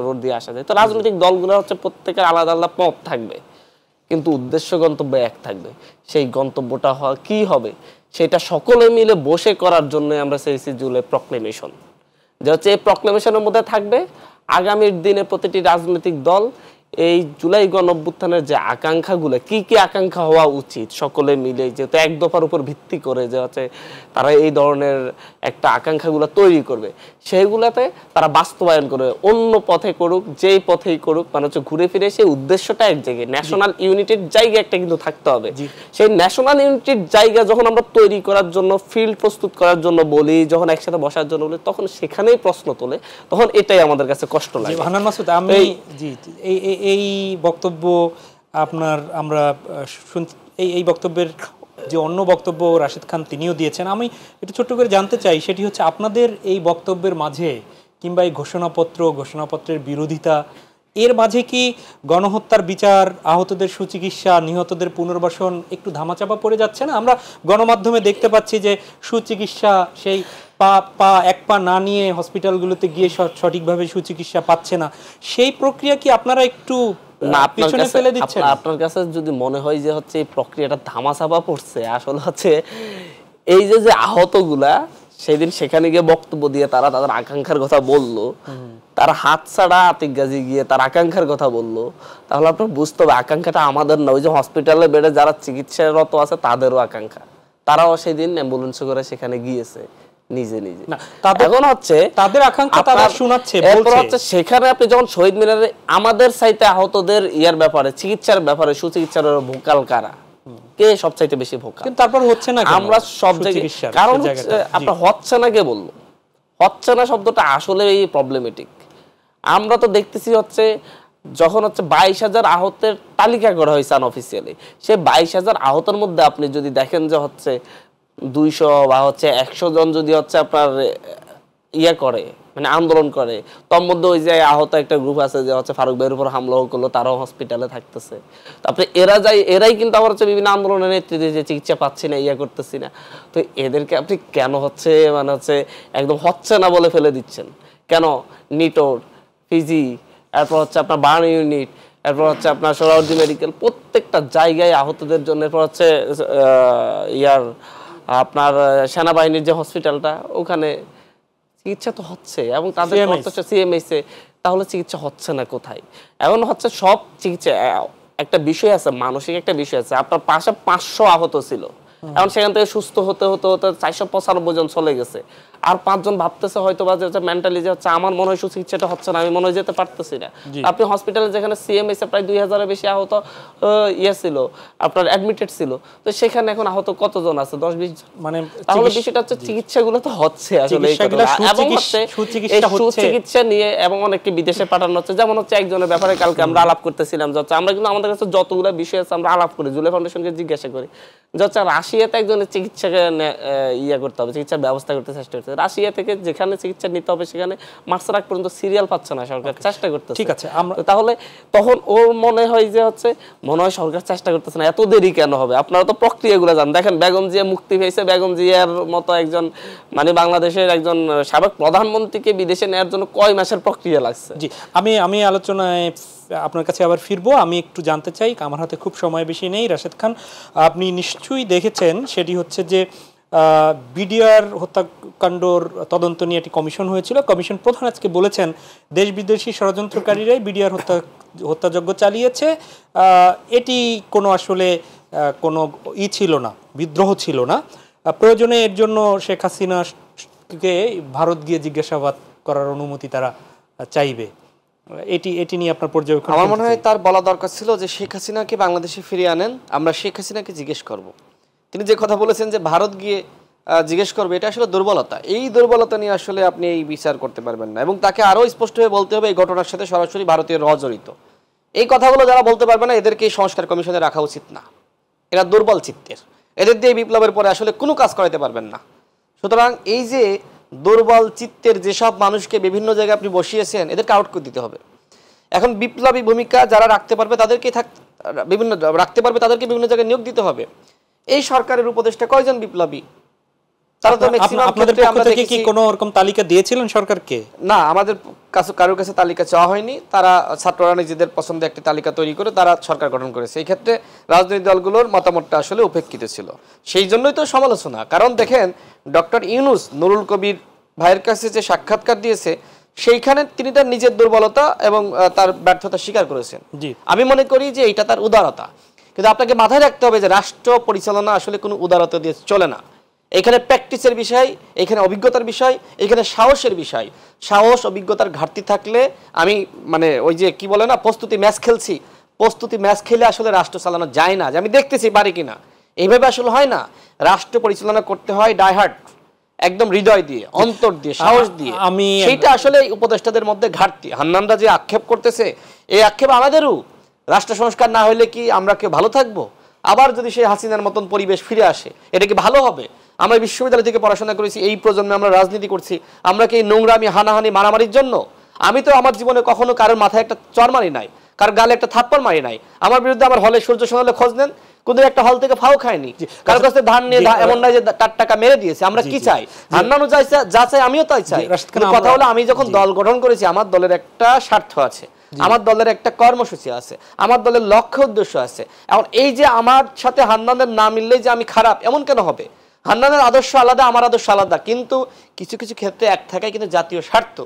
রোড দিয়ে আসা যায়। তো রাজনৈতিক দলগুলো হচ্ছে প্রত্যেকের আলাদা আলাদা পথ থাকবে, কিন্তু উদ্দেশ্য গন্তব্য এক থাকবে। সেই গন্তব্যটা কি হবে সেটা সকলে মিলে বসে করার জন্য আমরা চেয়েছি জুলাই প্রক্লেমেশন, যে হচ্ছে এই প্রক্লেমেশনের মধ্যে থাকবে আগামীর দিনে প্রতিটি রাজনৈতিক দল এই জুলাই গণঅভ্যুত্থানের যে আকাঙ্ক্ষাগুলো, কি কি আকাঙ্ক্ষা হওয়া উচিত, সকলে মিলে যেহেতু এক দফার উপর ভিত্তি করে যে হচ্ছে তারা এই ধরনের একটা আকাঙ্ক্ষাগুলো তৈরি করবে, সেইগুলাতে তারা বাস্তবায়ন করবে। অন্য পথে করুক, যেই পথেই করুক, মানে হচ্ছে ঘুরে ফিরে সেই উদ্দেশ্যটা এক জায়গায়, ন্যাশনাল ইউনিটির জায়গা একটা কিন্তু থাকতে হবে। সেই ন্যাশনাল ইউনিটির জায়গা যখন আমরা তৈরি করার জন্য, ফিল্ড প্রস্তুত করার জন্য বলি, যখন একসাথে বসার জন্য বলি, তখন সেখানেই প্রশ্ন তোলে, তখন এটাই আমাদের কাছে কষ্ট লাগে। হান্নান মাসুদ, আমি এই বক্তব্য আপনার আমরা এই বক্তব্যের যে অন্য বক্তব্য রাশিদ খান তিনিও দিয়েছেন, আমি একটু ছোট্ট করে জানতে চাই, সেটি হচ্ছে আপনাদের এই বক্তব্যের মাঝে কিংবা এই ঘোষণাপত্রের বিরোধিতা, এর মাঝে কি গণহত্যার বিচার, আহতদের সুচিকিৎসা, নিহতদের পুনর্বাসন একটু ধামাচাপা পড়ে যাচ্ছে না? আমরা গণমাধ্যমে দেখতে পাচ্ছি যে সুচিকিৎসা, সেই এক পা না নিয়ে হসপিটালগুলোতে গিয়ে সঠিকভাবে সুচিকিৎসা পাচ্ছে না, সেই প্রক্রিয়া কি আপনারা একটু পিছনে ফেলে দিচ্ছেন? আপনার কাছে যদি মনে হয় যে হচ্ছে এই প্রক্রিয়াটা ধামাচাপা পড়ছে, আসলে হচ্ছে এই যে আহতগুলা সেদিন সেখানে গিয়ে বক্তব্য দিয়ে তারা তাদের আকাঙ্ক্ষার কথা বললো, তারা হাত ছাড়া আতিকগাজি গিয়ে তার আকাঙ্ক্ষার কথা বললো, তাহলে আপনার বুঝতে হবে আকাঙ্ক্ষাটা আমাদের না, ওই যে হসপিটালে বেডে যারা চিকিৎসারত আছে তাদেরও আকাঙ্ক্ষা। তারাও সেদিন অ্যাম্বুলেন্সে করে সেখানে গিয়েছে নিজে নিজে। এখন হচ্ছে তাদের আকাঙ্ক্ষা তারা শোনাচ্ছে, এরপর হচ্ছে সেখানে আপনি যখন শহীদ মিনারে আমাদের চাইতে আহতদের ইয়ার ব্যাপারে, চিকিৎসার ব্যাপারে, সুচিকিৎসার ভোকাল কারা, কে সবচাইতে বেশি ভোকাল? কিন্তু তারপর হচ্ছে না, আমরা সব জায়গায়, কারণ আপনার হচ্ছে না, কে বললো হচ্ছে না শব্দটা আসলে এই প্রবলেমেটিক। আমরা তো দেখতেছি হচ্ছে যখন হচ্ছে 22,000 আহতের তালিকা করা হয়েছে আনঅফিসিয়ালি, সে 22,000 আহতের মধ্যে আপনি যদি দেখেন যে হচ্ছে 200 বা হচ্ছে 100 জন যদি হচ্ছে আপনার ইয়ে করে, মানে আন্দোলন করে, তার মধ্যে ওই যে আহত একটা গ্রুপ আছে যে হচ্ছে ফারুক ভাইয়ের উপর হামলা করলো, তারাও হসপিটালে থাকতেছে। তারপরে এরাই কিন্তু আবার হচ্ছে বিভিন্ন আন্দোলনের নেতৃত্বে যে চিকিৎসা পাচ্ছি না, ইয়া করতেছি না। তো এদেরকে আপনি কেন হচ্ছে মানে হচ্ছে একদম হচ্ছে না বলে ফেলে দিচ্ছেন কেন? নিটোর, ফিজি, এরপর হচ্ছে আপনার বার্ন ইউনিট, এরপর হচ্ছে আপনার সোহরাওয়ার্দী মেডিকেল, প্রত্যেকটা জায়গায় আহতদের জন্য, এরপর হচ্ছে ইয়ার আপনার সেনাবাহিনীর যে হসপিটালটা, ওখানে চিকিৎসা তো হচ্ছে, এবং তাদের সিএমএইচে, তাহলে চিকিৎসা হচ্ছে না কোথায়? এখন হচ্ছে সব চিকিৎসা, একটা বিষয় আছে, মানসিক একটা বিষয় আছে। আপনার পাশে 500 আহত ছিল, এখন সেখান থেকে সুস্থ হতে হতে হতে 495 জন চলে গেছে, আর 5 জন ভাবতেছে হয়তো বা যে মেন্টালি যে হচ্ছে আমার মনে হয় সুচিকিৎসাটা হচ্ছে না, আমি মনে হয় যেতে পারতেছি না। আপনি হসপিটালে যেখানে সিএমএইচে প্রায় 2000-এর বেশি আহত ইয়ে ছিল, আপনার অ্যাডমিটেড ছিল, তো সেখানে এখন আহত কতজন আছে? 10-20 জন। মানে তাহলে বিষয়টা হচ্ছে চিকিৎসাগুলো তো হচ্ছে আসলে, এবং হচ্ছে সুচিকিৎসা নিয়ে এবং অনেককে বিদেশে পাঠানো হচ্ছে। যেমন হচ্ছে একজনের ব্যাপারে কালকে আমরা আলাপ করতেছিলাম, যে হচ্ছে আমরা কিন্তু আমাদের কাছে যতগুলো বিষয় আছে আমরা আলাপ করি, জুলাই ফাউন্ডেশনকে জিজ্ঞাসা করি যে হচ্ছে রাশিয়াতে একজনের চিকিৎসাকে ইয়ে করতে হবে, চিকিৎসার ব্যবস্থা করতে চেষ্টা করতে, হয়েছে। রাশিয়া থেকে যেখানে চিকিৎসা নিতে হবে সেখানে মার্চের আগ পর্যন্ত সিরিয়াল পাচ্ছে না সরকার, চেষ্টা করতেছে। ঠিক আছে, তাহলে তখন ওর মনে হয় যে মনে হয় সরকার চেষ্টা করতেছে না, এত দেরি কেন হবে? আপনারা তো প্রক্রিয়াগুলো জানেন, দেখেন বেগম জিয়া মুক্তি পেয়েছে, বেগম জিয়ার মতো একজন মানে বাংলাদেশের একজন সাবেক প্রধানমন্ত্রীকে বিদেশে নেওয়ার জন্য কয় মাসের প্রক্রিয়া লাগছে। জি, আমি আলোচনায় আপনার কাছে আবার ফিরবো। আমি একটু জানতে চাই, আমার হাতে খুব সময় বেশি নেই, রাশেদ খান আপনি নিশ্চয়ই দেখেছেন, সেটি হচ্ছে যে বিডিআর হত্যাকাণ্ডর তদন্ত নিয়ে একটি কমিশন হয়েছিল। কমিশন প্রধান আজকে বলেছেন দেশ বিদেশি ষড়যন্ত্রকারীরাই বিডিআর হত্যাযজ্ঞ চালিয়েছে, এটি কোনো আসলে কোনো ছিল না, বিদ্রোহ ছিল না। প্রয়োজনে এর জন্য শেখ হাসিনাকে ভারত গিয়ে জিজ্ঞাসাবাদ করার অনুমতি তারা চাইবে। এটি নিয়ে আপনার পর্যবেক্ষণ? আমার মনে হয় তার বলা দরকার ছিল যে শেখ হাসিনাকে বাংলাদেশে ফিরিয়ে আনেন, আমরা শেখ হাসিনাকে জিজ্ঞেস করব। তিনি যে কথা বলেছেন যে ভারত গিয়ে জিজ্ঞেস করবে, এটা আসলে দুর্বলতা। এই দুর্বলতা নিয়ে আসলে আপনি এই বিচার করতে পারবেন না, এবং তাকে আরও স্পষ্টভাবে বলতে হবে এই ঘটনার সাথে সরাসরি ভারতীয় র জড়িত। এই কথাগুলো যারা বলতে পারবে না এদেরকে এই সংস্কার কমিশনে রাখা উচিত না। এরা দুর্বল চিত্তের, এদের দিয়ে বিপ্লবের পরে আসলে কোনো কাজ করাতে পারবেন না। সুতরাং এই যে দুর্বল চিত্তের যেসব মানুষকে বিভিন্ন জায়গায় আপনি বসিয়েছেন, এদেরকে আউট করে দিতে হবে। এখন বিপ্লবী ভূমিকা যারা রাখতে পারবে তাদেরকে তাদেরকে বিভিন্ন জায়গায় নিয়োগ দিতে হবে। এই সরকারের উপদেষ্টা কয়জন বিপ্লবী? তারা তো ম্যাক্সিমাম ক্ষেত্রে আমরা দেখি কি কোনো রকম তালিকা দিয়েছিলেন সরকারকে? না, আমাদের কাছে কারোর কাছে তালিকা চাওয়া হয়নি। তারা ছাত্ররা নিজেদের পছন্দের একটি তালিকা তৈরি করে তারা সরকার গঠন করেছে। এই ক্ষেত্রে রাজনৈতিক দলগুলোর মতামতটা আসলে উপেক্ষিত ছিল, সেই জন্যই তো সমালোচনা। কারণ দেখেন, ডক্টর ইউনূস নুরুল কবির ভাইয়ের কাছে যে সাক্ষাৎকার দিয়েছে, সেইখানে তিনি তার নিজের দুর্বলতা এবং তার ব্যর্থতা স্বীকার করেছেন। আমি মনে করি যে এটা তার উদারতা। কিন্তু আপনাকে মাথায় রাখতে হবে যে রাষ্ট্র পরিচালনা আসলে কোনো উদারতা দিয়ে চলে না। এখানে প্র্যাকটিসের বিষয়, এখানে অভিজ্ঞতার বিষয়, এখানে সাহসের বিষয়। সাহস অভিজ্ঞতার ঘাটতি থাকলে আমি মানে ওই যে কি বলে না, প্রস্তুতি ম্যাচ খেলছি, প্রস্তুতি ম্যাচ খেলে আসলে রাষ্ট্র চালানো যায় না, যে আমি দেখতেছি পারি কিনা, এইভাবে আসলে হয় না। রাষ্ট্র পরিচালনা করতে হয় ডাইহার্ট, একদম হৃদয় দিয়ে, অন্তর দিয়ে, সাহস দিয়ে। সেইটা আসলে উপদেষ্টাদের মধ্যে ঘাটতি। হান্নানরা যে আক্ষেপ করতেছে, এই আক্ষেপ আমাদেরও। রাষ্ট্র সংস্কার না হলে কি আমরা কেউ ভালো থাকবো? আবার যদি সেই হাসিনার মতন পরিবেশ ফিরে আসে, এটা কি ভালো হবে? আমরা বিশ্ববিদ্যালয় থেকে পড়াশোনা করেছি, এই প্রজন্মে আমরা রাজনীতি করছি, আমরা কি নোংরামি, হানাহানি, মারামারির জন্য? আমি তো আমার জীবনে কখনো কারোর মাথায় একটা চর মারি নাই, কারোর গালে একটা থাপ্পড় মারি নাই। আমার বিরুদ্ধে আমার হলে সূর্য সোনালে খোঁজ নেন, কোন একটা হল থেকে ফাও খায়নি, কারোর কাছে ধান নিয়ে এমন নয় যে 4 টাকা মেরে দিয়েছে। আমরা কি চাই? হান্নানও যা চাই আমিও তাই চাই। কথা হলো, আমি যখন দল গঠন করেছি, আমার দলের একটা স্বার্থ আছে, আমার দলের একটা কর্মসূচি আছে, আমার দলের লক্ষ্য উদ্দেশ্য আছে। এখন এই যে আমার সাথে হান্নানের না মিললে যে আমি খারাপ, এমন কেন হবে? হান্নানের আদর্শ আলাদা, আমার আদর্শ আলাদা, কিন্তু কিছু কিছু ক্ষেত্রে এক থাকায় কিন্তু জাতীয় স্বার্থ।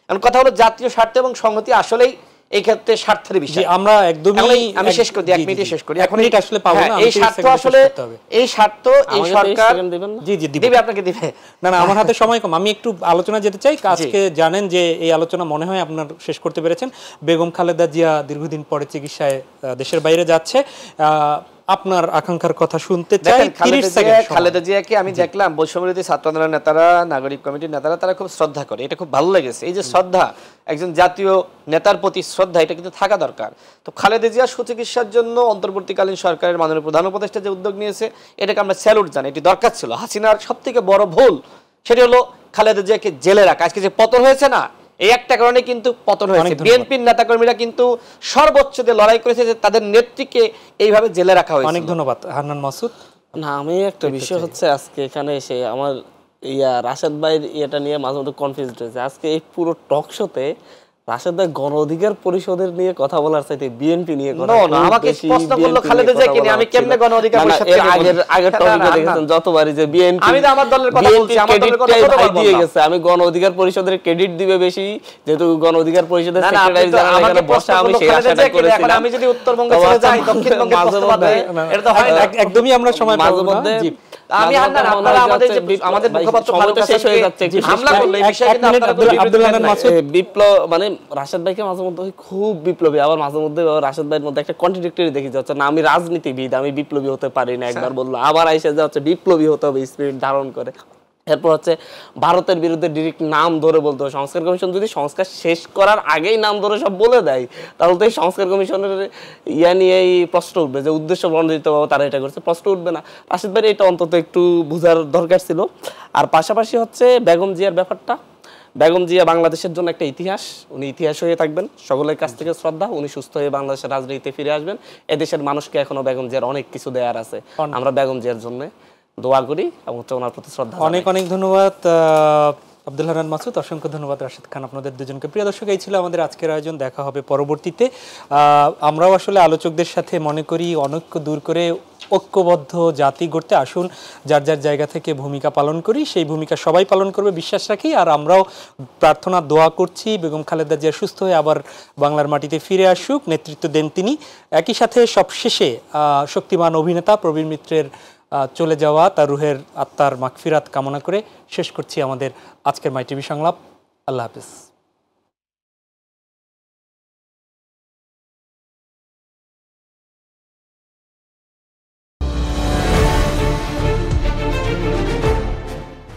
এখন কথা হলো, জাতীয় স্বার্থ এবং সংহতি আসলেই এই ক্ষেত্রে স্বার্থের বিষয়। আমরা একদমই, আমি শেষ করি, 1 মিনিটে শেষ করি। এখন এটা আসলে পাবো না, এই স্বার্থ আসলে, এই স্বার্থ এই সরকার দিবে, আপনাকে দিবে না। আমার হাতে সময় কম, আমি একটু আলোচনা যেতে চাই। আজকে জানেন যে এই আলোচনা মনে হয় আপনার শেষ করতে পেরেছেন। বেগম খালেদা জিয়া দীর্ঘদিন পরে চিকিৎসায় দেশের বাইরে যাচ্ছে, আপনার আকাঙ্ক্ষার কথা শুনতে চাই। খালেদা জিয়াকে আমি দেখলাম বৈষম্যবিরোধী ছাত্র আন্দোলনের নেতারা, নাগরিক কমিটির নেতারা, তারা খুব শ্রদ্ধা করে, এটা খুব ভালো লেগেছে। এই যে শ্রদ্ধা, একজন জাতীয় নেতার প্রতি শ্রদ্ধা, এটা কিন্তু থাকা দরকার। তো খালেদা জিয়ার সুচিকিৎসার জন্য অন্তর্বর্তীকালীন সরকারের মাননীয় প্রধান উপদেষ্টা যে উদ্যোগ নিয়েছে, এটাকে আমরা স্যালুট জানাই। এটি দরকার ছিল। হাসিনার সবথেকে বড় ভুল সেটি হলো খালেদা জিয়াকে জেলে রাখা। আজকে যে পতন হয়েছে না, এই একটা কারণে কিন্তু পতন হয়েছে। বিএনপির নেতাকর্মীরা কিন্তু সর্বোচ্চ দিয়ে লড়াই করেছে যে তাদের নেত্রীকে এইভাবে জেলে রাখা হয়েছে। অনেক ধন্যবাদ হান্নান মাসুদ। না, আমি একটা বিষয় হচ্ছে আজকে এখানে এসে আমার রাশেদ ভাইয়ের এটা নিয়ে মাঝে মধ্যে কনফিউজড হয়েছে। আজকে এই পুরো টক শোতে রাশেদ ভাই গণ অধিকার পরিষদের নিয়ে কথা বলার চাইতে বিএনপি নিয়ে কথা বলা। আমাকে প্রশ্ন করলো খালেদা জিয়াকে নিয়ে, আমি কেমনে গণ অধিকার পরিষদ থেকে আগের টপিকে দেখেছেন যতবারই যে বিএনপি, আমি তো আমার দলের কথা বলছি, আমার দলের কথা ভাই দিয়ে গেছে। আমি গণ অধিকার পরিষদের ক্রেডিট দিবে বেশি, যেহেতু গণ অধিকার পরিষদের সেক্রেটারি জেনারেল এখানে বসা, আমি সেই আশাটা করেছিলাম। আমি যদি উত্তরবঙ্গে চলে যাই, দক্ষিণবঙ্গে এটা তো হয় না, একদমই আমরা সময় পাবো না। আমি আপনারা আমাদের মুখপাত্র ভালো শেষ হয়ে যাচ্ছে, হামলা করলে এই বিষয়ে কিন্তু আপনারা আব্দুল হান্নান মাসুদ বিপ্লব মানে রাশেদ ভাইকে মাঝে মধ্যে খুব বিপ্লবী, আবার মাঝে মধ্যে রাশেদ ভাইয়ের মধ্যে একটা কন্ট্রাডিক্টরি দেখি যাচ্ছে না, আমি রাজনীতিবিদ, আমি বিপ্লবী হতে পারি না একবার বললো, আবার আইসে যাচ্ছে বিপ্লবী হতে হবে স্পিরিট ধারণ করে। এরপর হচ্ছে ভারতের বিরুদ্ধে ডিরেক্ট নাম ধরে বলতে হবে। সংস্কার কমিশন যদি সংস্কার শেষ করার আগেই নাম ধরে সব বলে দেয়, তাহলে তো এই সংস্কার কমিশনের নিয়েই প্রশ্ন উঠবে যে উদ্দেশ্য প্রণোদিতভাবে তারা এটা করছে, প্রশ্ন উঠবে না। রাশিদ ভাই এটা অন্তত একটু বোঝার দরকার ছিল। আর পাশাপাশি হচ্ছে বেগম জিয়ার ব্যাপারটা, বেগম জিয়া বাংলাদেশের জন্য একটা ইতিহাস, উনি ইতিহাস হয়ে থাকবেন, সকলের কাছ থেকে শ্রদ্ধা। উনি সুস্থ হয়ে বাংলাদেশের রাজনীতিতে ফিরে আসবেন। এদেশের মানুষকে এখনো বেগম জিয়ার অনেক কিছু দেয়ার আছে, আমরা বেগম জিয়ার জন্য দোয়া করি এবং ওনার প্রতি শ্রদ্ধা। অনেক অনেক ধন্যবাদ আব্দুল হান্নান মাসুদ, অসংখ্য ধন্যবাদ রাশিদ খান, আপনাদের দুজনকে। প্রিয় দর্শক, এই ছিল আমাদের আজকের আয়োজন, দেখা হবে পরবর্তীতে। আমরাও আসলে আলোচকদের সাথে মনে করি অনৈক্য দূর করে ঐক্যবদ্ধ জাতি গড়তে আসুন, যার যার জায়গা থেকে ভূমিকা পালন করি, সেই ভূমিকা সবাই পালন করবে বিশ্বাস রাখি। আর আমরাও প্রার্থনা দোয়া করছি বেগম খালেদা জিয়া সুস্থ হয়ে আবার বাংলার মাটিতে ফিরে আসুক, নেতৃত্ব দেন তিনি। একই সাথে সবশেষে শক্তিমান অভিনেতা প্রবীণ মিত্রের চলে যাওয়া, তার রুহের আত্মার মাগফিরাত কামনা করে শেষ করছি আমাদের আজকের মাই টিভি সংলাপ। আল্লাহ হাফেজ।